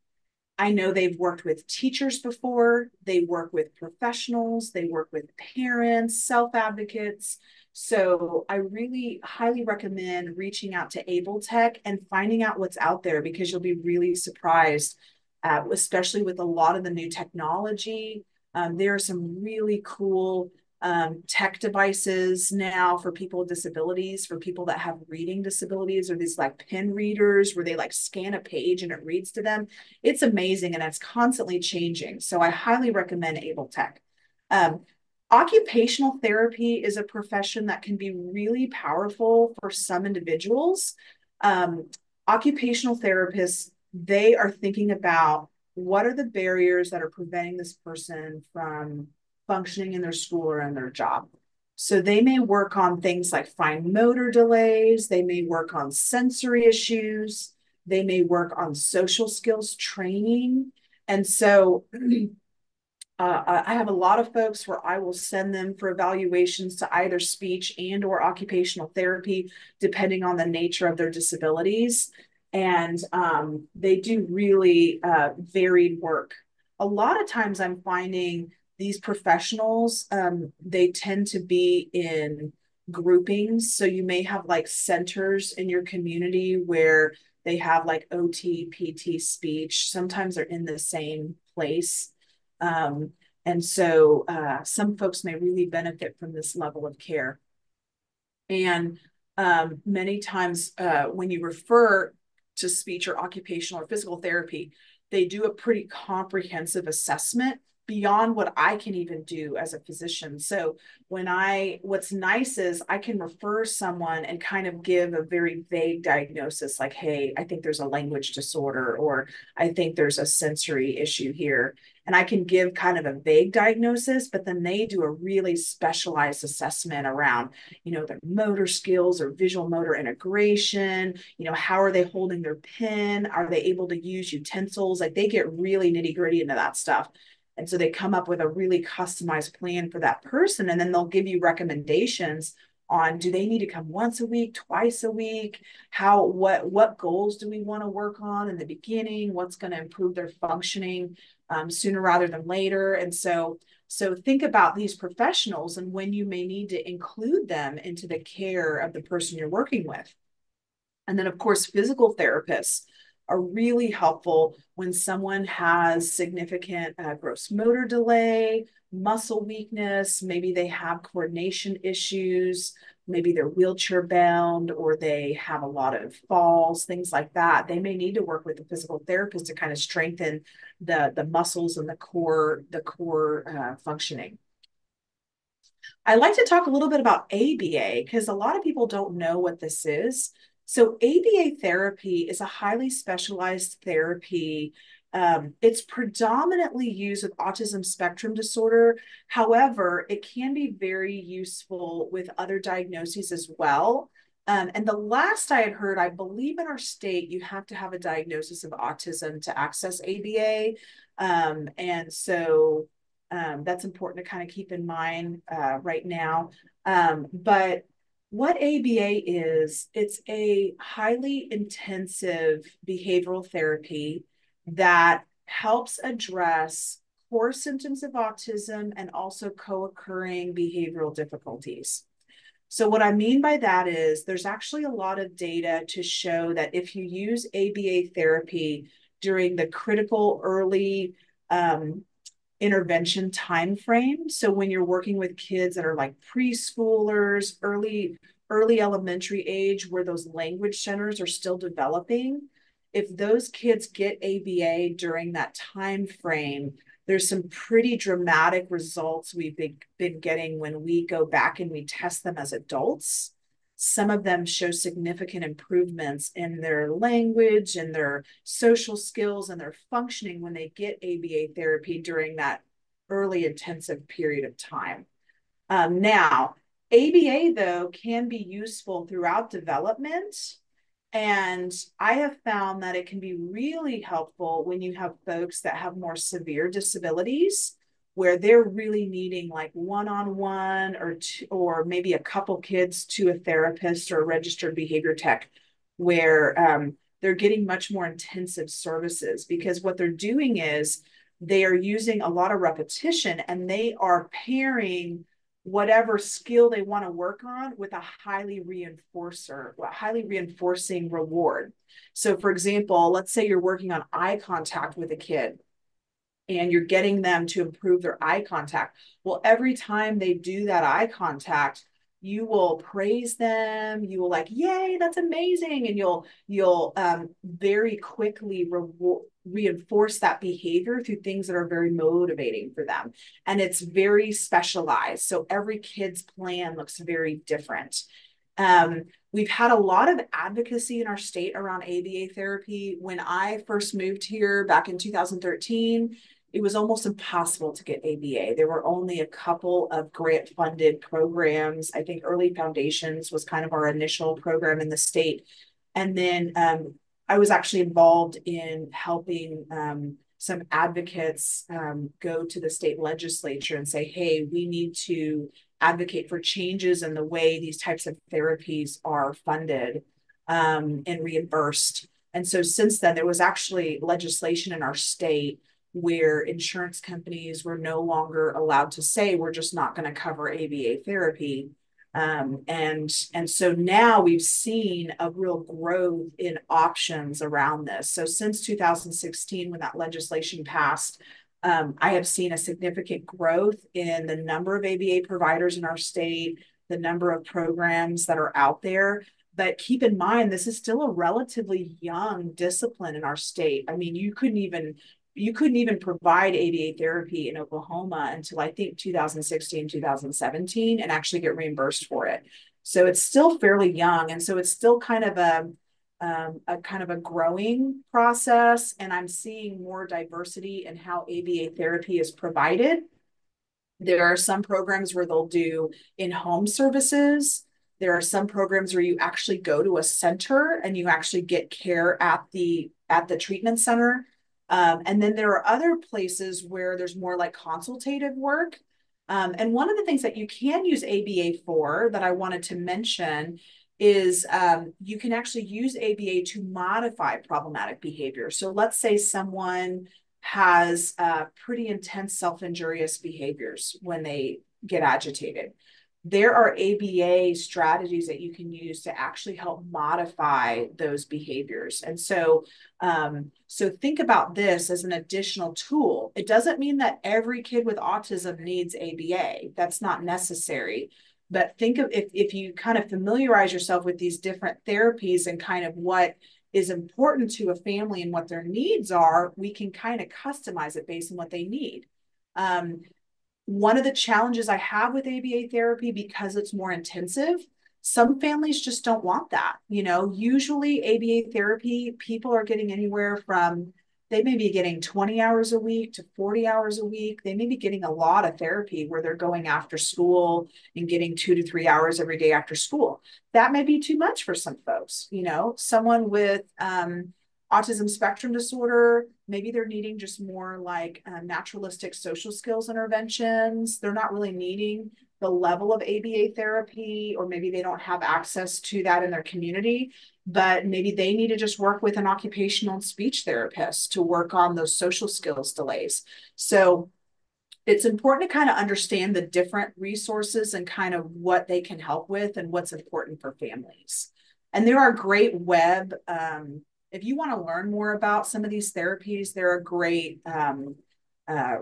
I know they've worked with teachers before. They work with professionals. They work with parents, self-advocates. So I really highly recommend reaching out to AbleTech and finding out what's out there, because you'll be really surprised, especially with a lot of the new technology. There are some really cool tech devices now for people with disabilities, for people that have reading disabilities, or these like pen readers where they like scan a page and it reads to them. It's amazing, and it's constantly changing. So I highly recommend AbleTech. Occupational therapy is a profession that can be really powerful for some individuals. Occupational therapists, they are thinking about what are the barriers that are preventing this person from functioning in their school or in their job. So they may work on things like fine motor delays. They may work on sensory issues. They may work on social skills training. And so I have a lot of folks where I will send them for evaluations to either speech and or occupational therapy, depending on the nature of their disabilities. And they do really varied work. A lot of times I'm finding these professionals, they tend to be in groupings. So you may have like centers in your community where they have like OT, PT, speech. Sometimes they're in the same place. Um, and so some folks may really benefit from this level of care. And many times when you refer to speech or occupational or physical therapy, they do a pretty comprehensive assessment beyond what I can even do as a physician. So what's nice is I can refer someone and kind of give a very vague diagnosis like, hey, I think there's a language disorder, or I think there's a sensory issue here. And I can give kind of a vague diagnosis, but then they do a really specialized assessment around, their motor skills or visual motor integration, how are they holding their pen? Are they able to use utensils? Like they get really nitty gritty into that stuff. And so they come up with a really customized plan for that person. And then they'll give you recommendations on, do they need to come once a week, twice a week? What goals do we want to work on in the beginning? What's going to improve their functioning sooner rather than later? And so think about these professionals and when you may need to include them into the care of the person you're working with. And then, of course, physical therapists are really helpful when someone has significant gross motor delay, muscle weakness, maybe they have coordination issues, maybe they're wheelchair bound, or they have a lot of falls, things like that. They may need to work with a physical therapist to kind of strengthen the muscles and the core functioning. I like to talk a little bit about ABA because a lot of people don't know what this is. So ABA therapy is a highly specialized therapy. It's predominantly used with autism spectrum disorder. However, it can be very useful with other diagnoses as well. And the last I had heard, I believe in our state, you have to have a diagnosis of autism to access ABA. And so that's important to kind of keep in mind right now. But what ABA is, it's a highly intensive behavioral therapy that helps address core symptoms of autism and also co-occurring behavioral difficulties. So what I mean by that is there's actually a lot of data to show that if you use ABA therapy during the critical early intervention time frame. So when you're working with kids that are like preschoolers, early elementary age, where those language centers are still developing, if those kids get ABA during that time frame, there's some pretty dramatic results we've been getting when we go back and we test them as adults. Some of them show significant improvements in their language and their social skills and their functioning when they get ABA therapy during that early intensive period of time. Now, ABA, though, can be useful throughout development. And I have found that it can be really helpful when you have folks that have more severe disabilities, where they're really needing like one-on-one or maybe a couple kids to a therapist or a registered behavior tech, where they're getting much more intensive services because what they're doing is they are using a lot of repetition and they are pairing whatever skill they want to work on with a highly reinforcing reward. So for example, let's say you're working on eye contact with a kid and you're getting them to improve their eye contact. Well, every time they do that eye contact, you will praise them. You will like, yay, that's amazing. And you'll very quickly reinforce that behavior through things that are very motivating for them. And it's very specialized. So every kid's plan looks very different. We've had a lot of advocacy in our state around ABA therapy. When I first moved here back in 2013, it was almost impossible to get ABA. There were only a couple of grant-funded programs. I think Early Foundations was kind of our initial program in the state. And then I was actually involved in helping some advocates go to the state legislature and say, hey, we need to advocate for changes in the way these types of therapies are funded and reimbursed. And so since then, there was actually legislation in our state where insurance companies were no longer allowed to say, we're just not going to cover ABA therapy. And so now we've seen a real growth in options around this. So since 2016, when that legislation passed, I have seen a significant growth in the number of ABA providers in our state, the number of programs that are out there. But keep in mind, this is still a relatively young discipline in our state. I mean, you couldn't even provide ABA therapy in Oklahoma until I think 2016, 2017, and actually get reimbursed for it. So it's still fairly young. And so it's still kind of a growing process. And I'm seeing more diversity in how ABA therapy is provided. There are some programs where they'll do in-home services. There are some programs where you actually go to a center and you actually get care at the treatment center. And then there are other places where there's more like consultative work. And one of the things that you can use ABA for that I wanted to mention is you can actually use ABA to modify problematic behavior. So let's say someone has pretty intense self-injurious behaviors when they get agitated. There are ABA strategies that you can use to actually help modify those behaviors. And so, so think about this as an additional tool. It doesn't mean that every kid with autism needs ABA. That's not necessary. But think of if you kind of familiarize yourself with these different therapies and kind of what is important to a family and what their needs are, we can kind of customize it based on what they need. One of the challenges I have with ABA therapy, because it's more intensive, some families just don't want that. You know, usually ABA therapy, people are getting anywhere from, they may be getting 20 hours a week to 40 hours a week. They may be getting a lot of therapy where they're going after school and getting 2 to 3 hours every day after school. That may be too much for some folks. You know, someone with autism spectrum disorder, maybe they're needing just more like naturalistic social skills interventions. They're not really needing the level of ABA therapy, or maybe they don't have access to that in their community, but maybe they need to just work with an occupational and speech therapist to work on those social skills delays. So it's important to kind of understand the different resources and kind of what they can help with and what's important for families. And there are great web, if you want to learn more about some of these therapies, there are great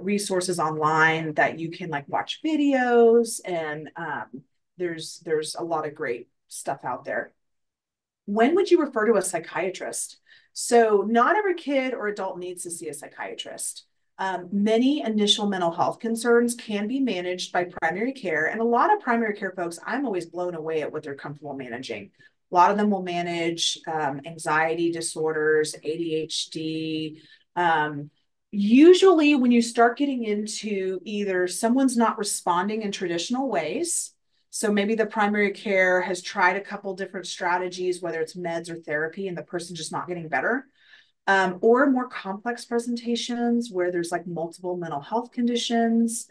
resources online that you can like watch videos, and there's a lot of great stuff out there. When would you refer to a psychiatrist? So not every kid or adult needs to see a psychiatrist. Many initial mental health concerns can be managed by primary care, and a lot of primary care folks, I'm always blown away at what they're comfortable managing. A lot of them will manage anxiety disorders, ADHD. Usually when you start getting into either someone's not responding in traditional ways, so maybe the primary care has tried a couple different strategies, whether it's meds or therapy, and the person's just not getting better, or more complex presentations where there's like multiple mental health conditions,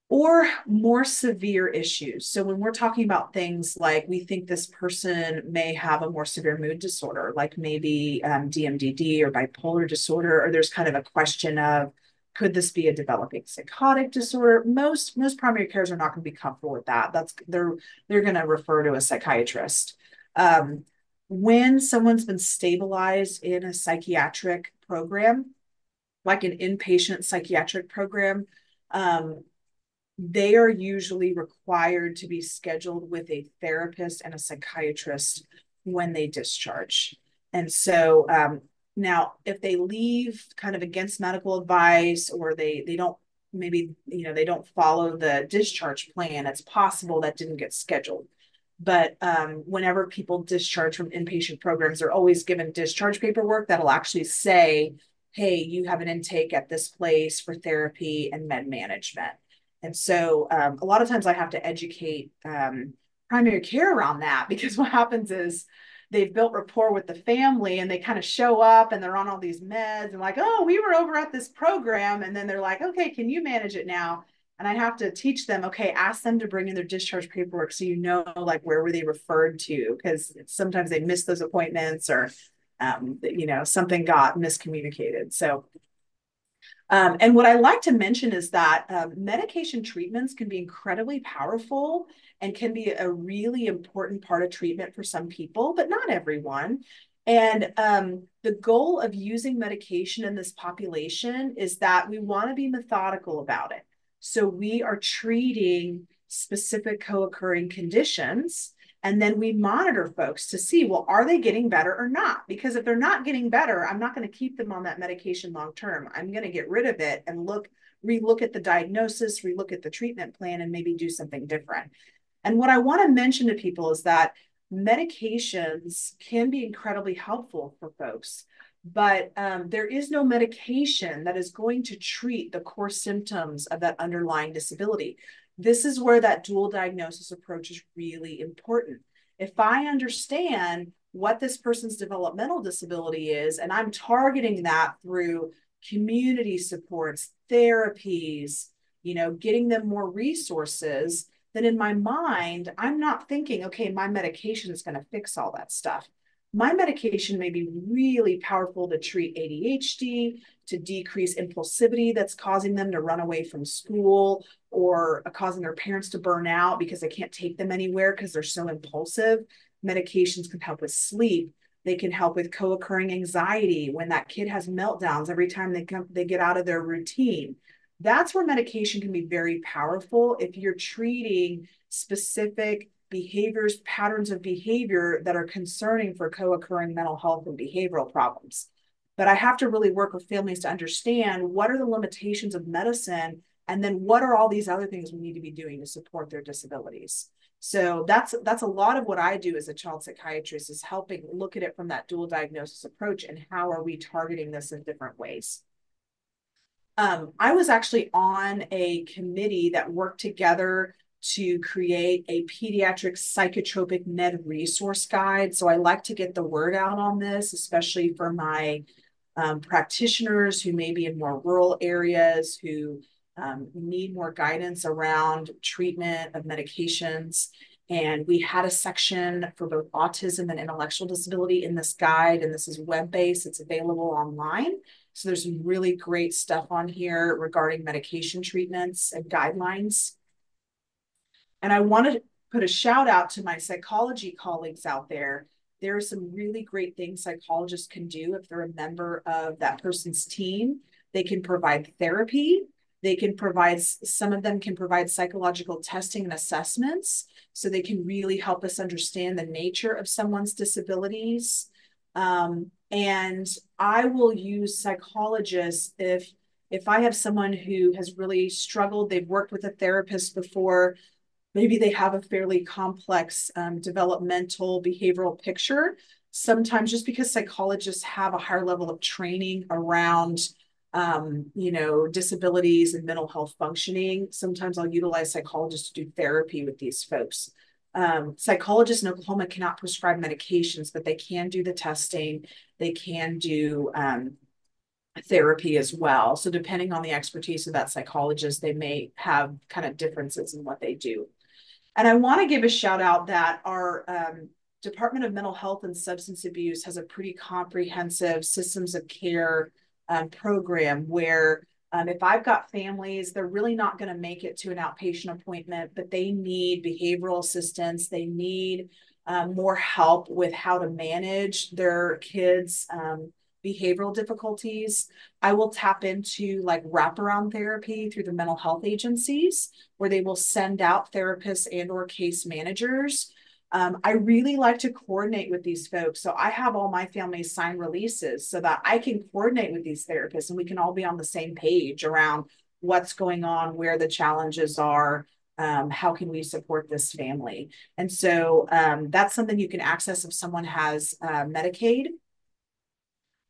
or more severe issues. So when we're talking about things like we think this person may have a more severe mood disorder, like maybe DMDD or bipolar disorder, or there's kind of a question of, could this be a developing psychotic disorder? Most primary cares are not going to be comfortable with that. They're going to refer to a psychiatrist. When someone's been stabilized in a psychiatric program, like an inpatient psychiatric program, they are usually required to be scheduled with a therapist and a psychiatrist when they discharge. And so now if they leave kind of against medical advice, or they don't, maybe, you know, they don't follow the discharge plan, it's possible that didn't get scheduled. But whenever people discharge from inpatient programs, they're always given discharge paperwork that'll actually say, hey, you have an intake at this place for therapy and med management. And so a lot of times I have to educate primary care around that, because what happens is they've built rapport with the family and they kind of show up and they're on all these meds and like, oh, we were over at this program. And then they're like, okay, can you manage it now? And I have to teach them, okay, ask them to bring in their discharge paperwork so you know, like, where were they referred to? Because sometimes they miss those appointments or, something got miscommunicated. So, and what I like to mention is that medication treatments can be incredibly powerful and can be a really important part of treatment for some people, but not everyone. And the goal of using medication in this population is that we want to be methodical about it. So we are treating specific co-occurring conditions, and then we monitor folks to see, well, are they getting better or not? Because if they're not getting better, I'm not going to keep them on that medication long term. I'm going to get rid of it and relook at the diagnosis, relook at the treatment plan, and maybe do something different. And what I want to mention to people is that medications can be incredibly helpful for folks, but there is no medication that is going to treat the core symptoms of that underlying disability. This is where that dual diagnosis approach is really important. If I understand what this person's developmental disability is, and I'm targeting that through community supports, therapies, getting them more resources, then in my mind, I'm not thinking, okay, my medication is going to fix all that stuff. My medication may be really powerful to treat ADHD, to decrease impulsivity that's causing them to run away from school or causing their parents to burn out because they can't take them anywhere because they're so impulsive. Medications can help with sleep. They can help with co-occurring anxiety when that kid has meltdowns every time they get out of their routine. That's where medication can be very powerful if you're treating specific behaviors, patterns of behavior that are concerning for co-occurring mental health and behavioral problems. But I have to really work with families to understand what are the limitations of medicine, and then what are all these other things we need to be doing to support their disabilities. So that's a lot of what I do as a child psychiatrist, is helping look at it from that dual diagnosis approach and how are we targeting this in different ways. I was actually on a committee that worked together to create a pediatric psychotropic med resource guide. So I like to get the word out on this, especially for my practitioners who may be in more rural areas, who need more guidance around treatment of medications. And we had a section for both autism and intellectual disability in this guide, and this is web-based. It's available online. So there's some really great stuff on here regarding medication treatments and guidelines. And I want to put a shout out to my psychology colleagues out there. There are some really great things psychologists can do if they're a member of that person's team. They can provide therapy. They can provide, some of them can provide psychological testing and assessments, so they can really help us understand the nature of someone's disabilities. And I will use psychologists if I have someone who has really struggled, they've worked with a therapist before, maybe they have a fairly complex developmental behavioral picture. Sometimes just because psychologists have a higher level of training around disabilities and mental health functioning, sometimes I'll utilize psychologists to do therapy with these folks. Psychologists in Oklahoma cannot prescribe medications, but they can do the testing. They can do therapy as well. So depending on the expertise of that psychologist, they may have kind of differences in what they do. And I want to give a shout out that our Department of Mental Health and Substance Abuse has a pretty comprehensive systems of care program where if I've got families, they're really not going to make it to an outpatient appointment, but they need behavioral assistance. They need more help with how to manage their kids' behavioral difficulties. I will tap into like wraparound therapy through the mental health agencies, where they will send out therapists and or case managers. I really like to coordinate with these folks. So I have all my families sign releases so that I can coordinate with these therapists and we can all be on the same page around what's going on, where the challenges are, how can we support this family. And so that's something you can access if someone has Medicaid.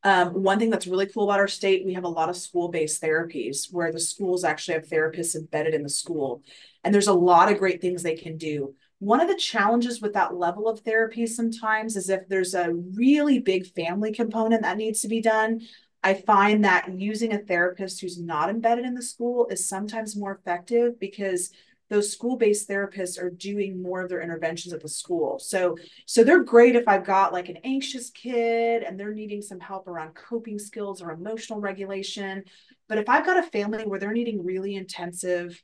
One thing that's really cool about our state, we have a lot of school-based therapies where the schools actually have therapists embedded in the school. And there's a lot of great things they can do. One of the challenges with that level of therapy sometimes is if there's a really big family component that needs to be done. I find that using a therapist who's not embedded in the school is sometimes more effective because those school-based therapists are doing more of their interventions at the school. So they're great if I've got like an anxious kid and they're needing some help around coping skills or emotional regulation. But if I've got a family where they're needing really intensive,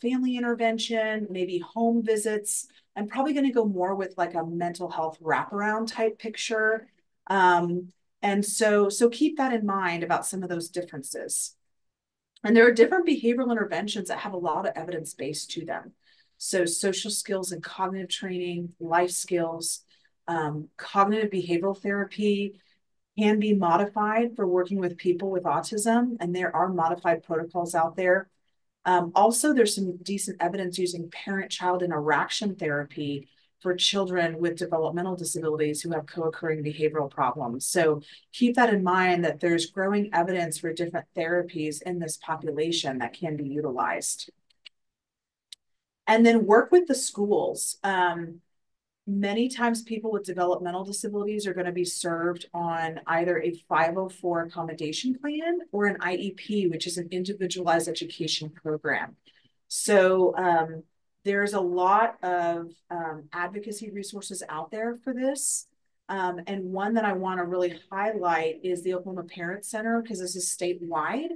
family intervention, maybe home visits, I'm probably going to go more with like a mental health wraparound type picture. And so keep that in mind about some of those differences. And there are different behavioral interventions that have a lot of evidence base to them. So social skills and cognitive training, life skills, cognitive behavioral therapy can be modified for working with people with autism, and there are modified protocols out there. Also, there's some decent evidence using parent-child interaction therapy for children with developmental disabilities who have co-occurring behavioral problems. So keep that in mind that there's growing evidence for different therapies in this population that can be utilized. And then work with the schools. Many times people with developmental disabilities are going to be served on either a 504 accommodation plan or an IEP, which is an individualized education program. So there's a lot of advocacy resources out there for this. And one that I want to really highlight is the Oklahoma Parent Center, because this is statewide.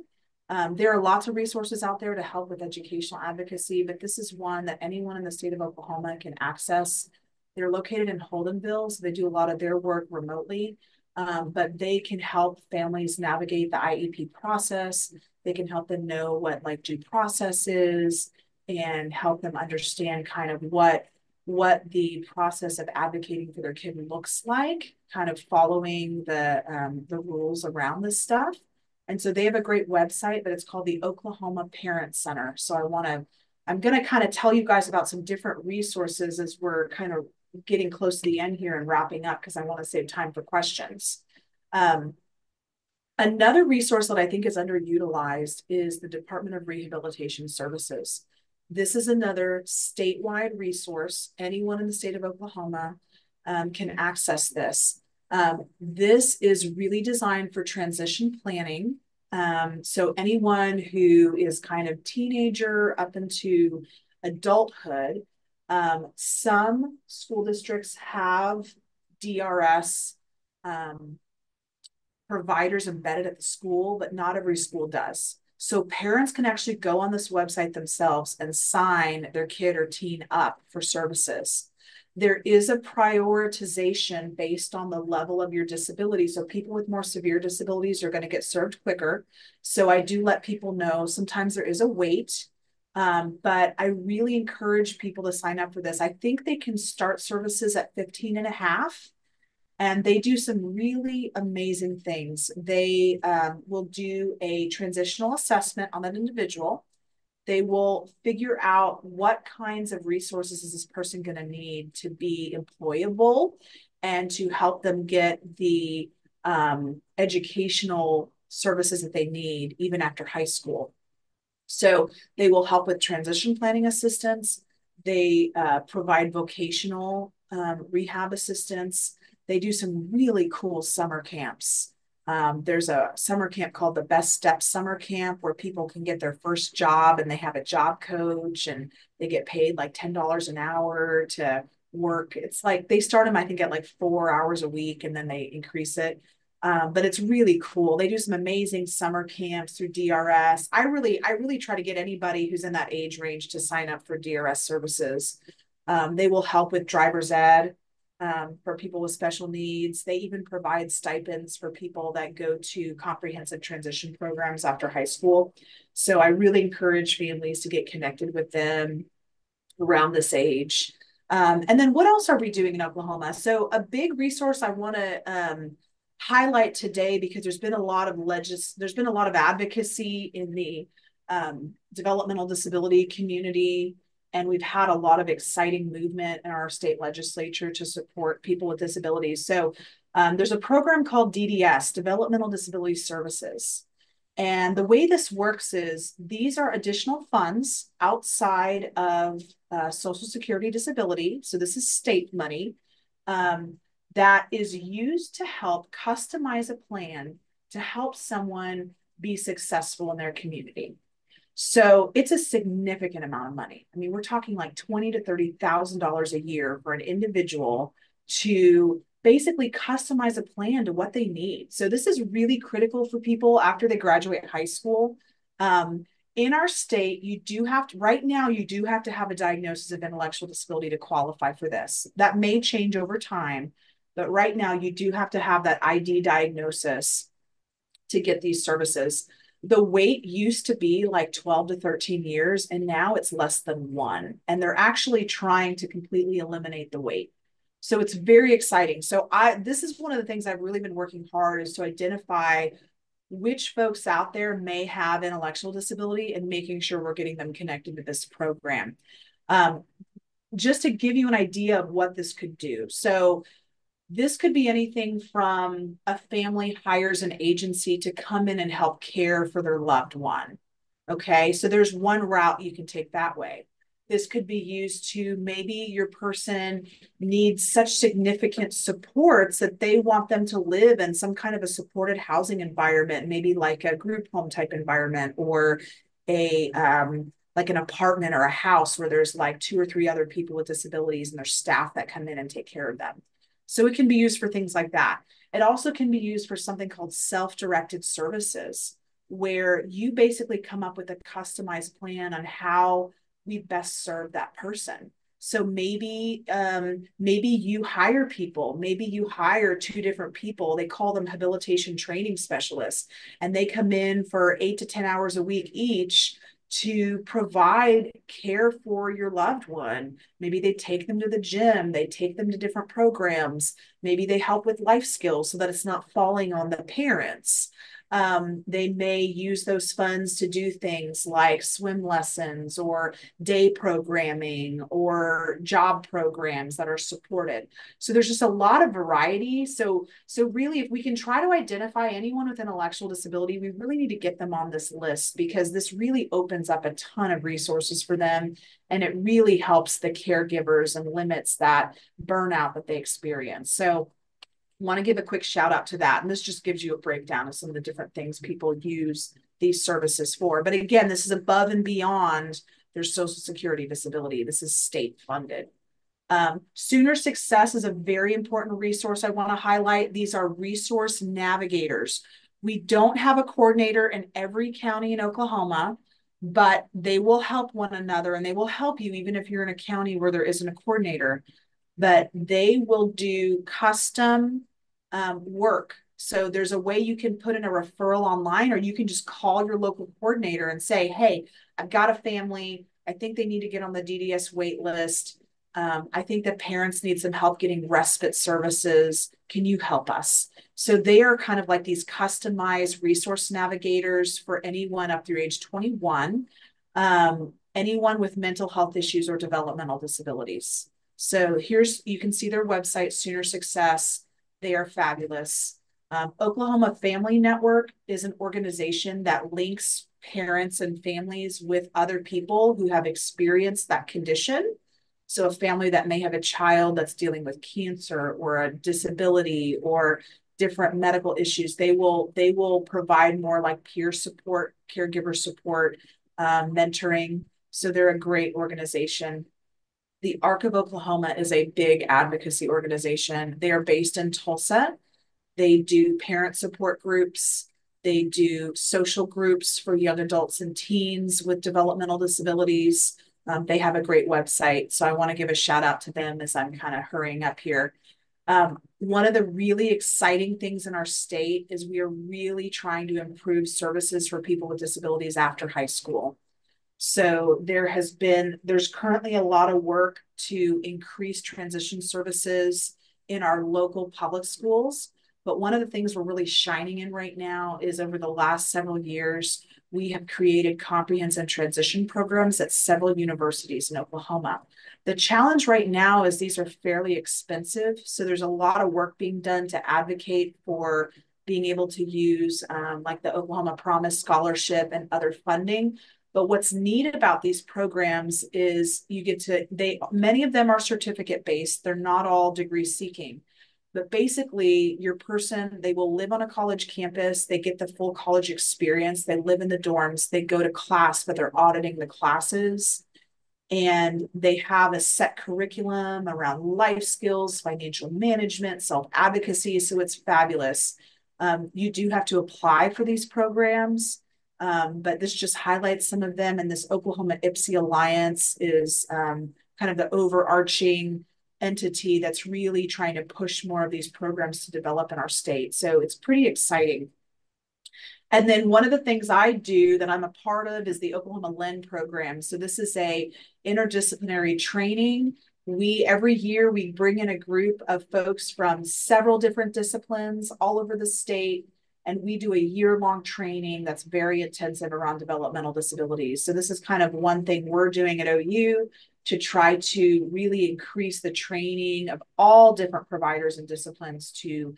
There are lots of resources out there to help with educational advocacy, but this is one that anyone in the state of Oklahoma can access. They're located in Holdenville, so they do a lot of their work remotely, but they can help families navigate the IEP process. They can help them know what like due process is and help them understand kind of what the process of advocating for their kid looks like, kind of following the rules around this stuff. And so they have a great website, but it's called the Oklahoma Parent Center. So I'm going to kind of tell you guys about some different resources as we're kind of getting close to the end here and wrapping up, because I want to save time for questions. Another resource that I think is underutilized is the Department of Rehabilitation Services. This is another statewide resource. Anyone in the state of Oklahoma can access this. This is really designed for transition planning. So anyone who is kind of teenager up into adulthood, some school districts have DRS providers embedded at the school, but not every school does. So parents can actually go on this website themselves and sign their kid or teen up for services. There is a prioritization based on the level of your disability. So people with more severe disabilities are going to get served quicker. So I do let people know sometimes there is a wait, but I really encourage people to sign up for this. I think they can start services at 15 and a half. And they do some really amazing things. They will do a transitional assessment on that individual. They will figure out what kinds of resources is this person going to need to be employable and to help them get the educational services that they need even after high school. So they will help with transition planning assistance. They provide vocational rehab assistance. They do some really cool summer camps. There's a summer camp called the Best Steps Summer Camp where people can get their first job and they have a job coach and they get paid like $10 an hour to work. It's like they start them, I think, at like 4 hours a week and then they increase it. But it's really cool. They do some amazing summer camps through DRS. I really try to get anybody who's in that age range to sign up for DRS services. They will help with driver's ed. For people with special needs. They even provide stipends for people that go to comprehensive transition programs after high school. So I really encourage families to get connected with them around this age. And then what else are we doing in Oklahoma? So a big resource I want to highlight today, because there's been a lot of advocacy in the developmental disability community. And we've had a lot of exciting movement in our state legislature to support people with disabilities. So there's a program called DDS, Developmental Disability Services. And the way this works is these are additional funds outside of Social Security disability. So this is state money that is used to help customize a plan to help someone be successful in their community. So it's a significant amount of money. I mean, we're talking like $20,000 to $30,000 a year for an individual to basically customize a plan to what they need. So this is really critical for people after they graduate high school. In our state, you do have to, right now, you do have to have a diagnosis of intellectual disability to qualify for this. That may change over time, but right now you do have to have that ID diagnosis to get these services. The wait used to be like 12 to 13 years, and now it's less than one. And they're actually trying to completely eliminate the wait. So it's very exciting. So this is one of the things I've really been working hard is to identify which folks out there may have intellectual disability and making sure we're getting them connected to this program. Just to give you an idea of what this could do. So this could be anything from a family hires an agency to come in and help care for their loved one. Okay, so there's one route you can take that way. This could be used to maybe your person needs such significant supports that they want them to live in some kind of a supported housing environment, maybe like a group home type environment or a like an apartment or a house where there's like 2 or 3 other people with disabilities and there's staff that come in and take care of them. So it can be used for things like that. It also can be used for something called self-directed services, where you basically come up with a customized plan on how we best serve that person. So maybe you hire people, maybe you hire 2 different people. They call them habilitation training specialists, and they come in for 8 to 10 hours a week each to provide care for your loved one. Maybe they take them to the gym, they take them to different programs, maybe they help with life skills so that it's not falling on the parents. They may use those funds to do things like swim lessons or day programming or job programs that are supported. So there's just a lot of variety. So really, if we can try to identify anyone with intellectual disability, we really need to get them on this list because this really opens up a ton of resources for them. And it really helps the caregivers and limits that burnout that they experience. So want to give a quick shout out to that. And this just gives you a breakdown of some of the different things people use these services for. But again, this is above and beyond their Social Security disability. This is state funded. Sooner Success is a very important resource I want to highlight. These are resource navigators. We don't have a coordinator in every county in Oklahoma, but they will help one another and they will help you even if you're in a county where there isn't a coordinator. But they will do custom work. So there's a way you can put in a referral online, or you can just call your local coordinator and say, hey, I've got a family. I think they need to get on the DDS wait list. I think that parents need some help getting respite services. Can you help us? So they are kind of like these customized resource navigators for anyone up through age 21, anyone with mental health issues or developmental disabilities. So you can see their website, Sooner Success. They are fabulous. Oklahoma Family Network is an organization that links parents and families with other people who have experienced that condition. So a family that may have a child that's dealing with cancer or a disability or different medical issues, they will provide more like peer support, caregiver support, mentoring. So they're a great organization. The Arc of Oklahoma is a big advocacy organization. They are based in Tulsa. They do parent support groups. They do social groups for young adults and teens with developmental disabilities. They have a great website. So I want to give a shout out to them as I'm kind of hurrying up here. One of the really exciting things in our state is we are really trying to improve services for people with disabilities after high school. So there's currently a lot of work to increase transition services in our local public schools. But one of the things we're really shining in right now is over the last several years, we have created comprehensive transition programs at several universities in Oklahoma. The challenge right now is these are fairly expensive. So there's a lot of work being done to advocate for being able to use like the Oklahoma Promise Scholarship and other funding. But what's neat about these programs is you get to, many of them are certificate based. They're not all degree seeking. But basically, your person, they will live on a college campus. They get the full college experience. They live in the dorms. They go to class, but they're auditing the classes. And they have a set curriculum around life skills, financial management, self-advocacy. So it's fabulous. You do have to apply for these programs, but this just highlights some of them. And this Oklahoma IPSI Alliance is kind of the overarching entity that's really trying to push more of these programs to develop in our state. So it's pretty exciting. And then one of the things I do that I'm a part of is the Oklahoma LEND program. So this is a interdisciplinary training. Every year we bring in a group of folks from several different disciplines all over the state, and we do a year-long training that's very intensive around developmental disabilities. So this is kind of one thing we're doing at OU to try to really increase the training of all different providers and disciplines to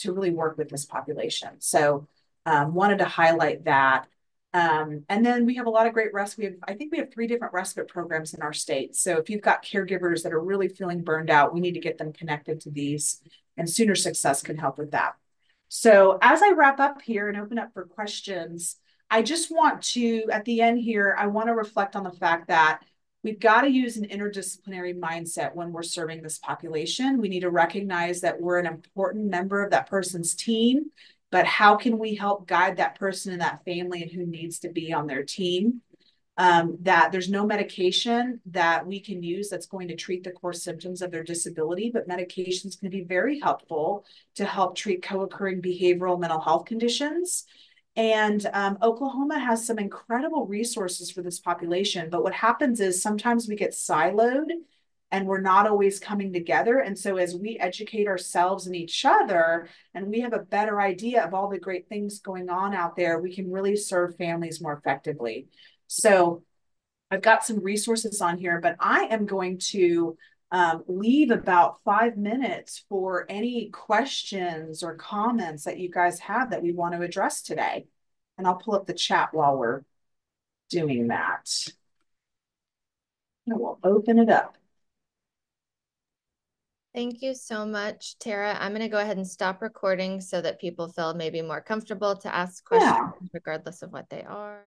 really work with this population. So wanted to highlight that. And then we have a lot of great respite. I think we have 3 different respite programs in our state. So if you've got caregivers that are really feeling burned out, we need to get them connected to these, and Sooner Success can help with that. So as I wrap up here and open up for questions, I just want to, at the end here, I want to reflect on the fact that we've got to use an interdisciplinary mindset when we're serving this population. We need to recognize that we're an important member of that person's team, but how can we help guide that person and that family and who needs to be on their team? That there's no medication that we can use that's going to treat the core symptoms of their disability, but medications can be very helpful to help treat co-occurring behavioral mental health conditions. And Oklahoma has some incredible resources for this population, but what happens is sometimes we get siloed and we're not always coming together. And so as we educate ourselves and each other, and we have a better idea of all the great things going on out there, we can really serve families more effectively. So I've got some resources on here, but I am going to leave about 5 minutes for any questions or comments that you guys have that we want to address today. And I'll pull up the chat while we're doing that. And we'll open it up. Thank you so much, Tara. I'm going to go ahead and stop recording so that people feel maybe more comfortable to ask questions regardless of what they are.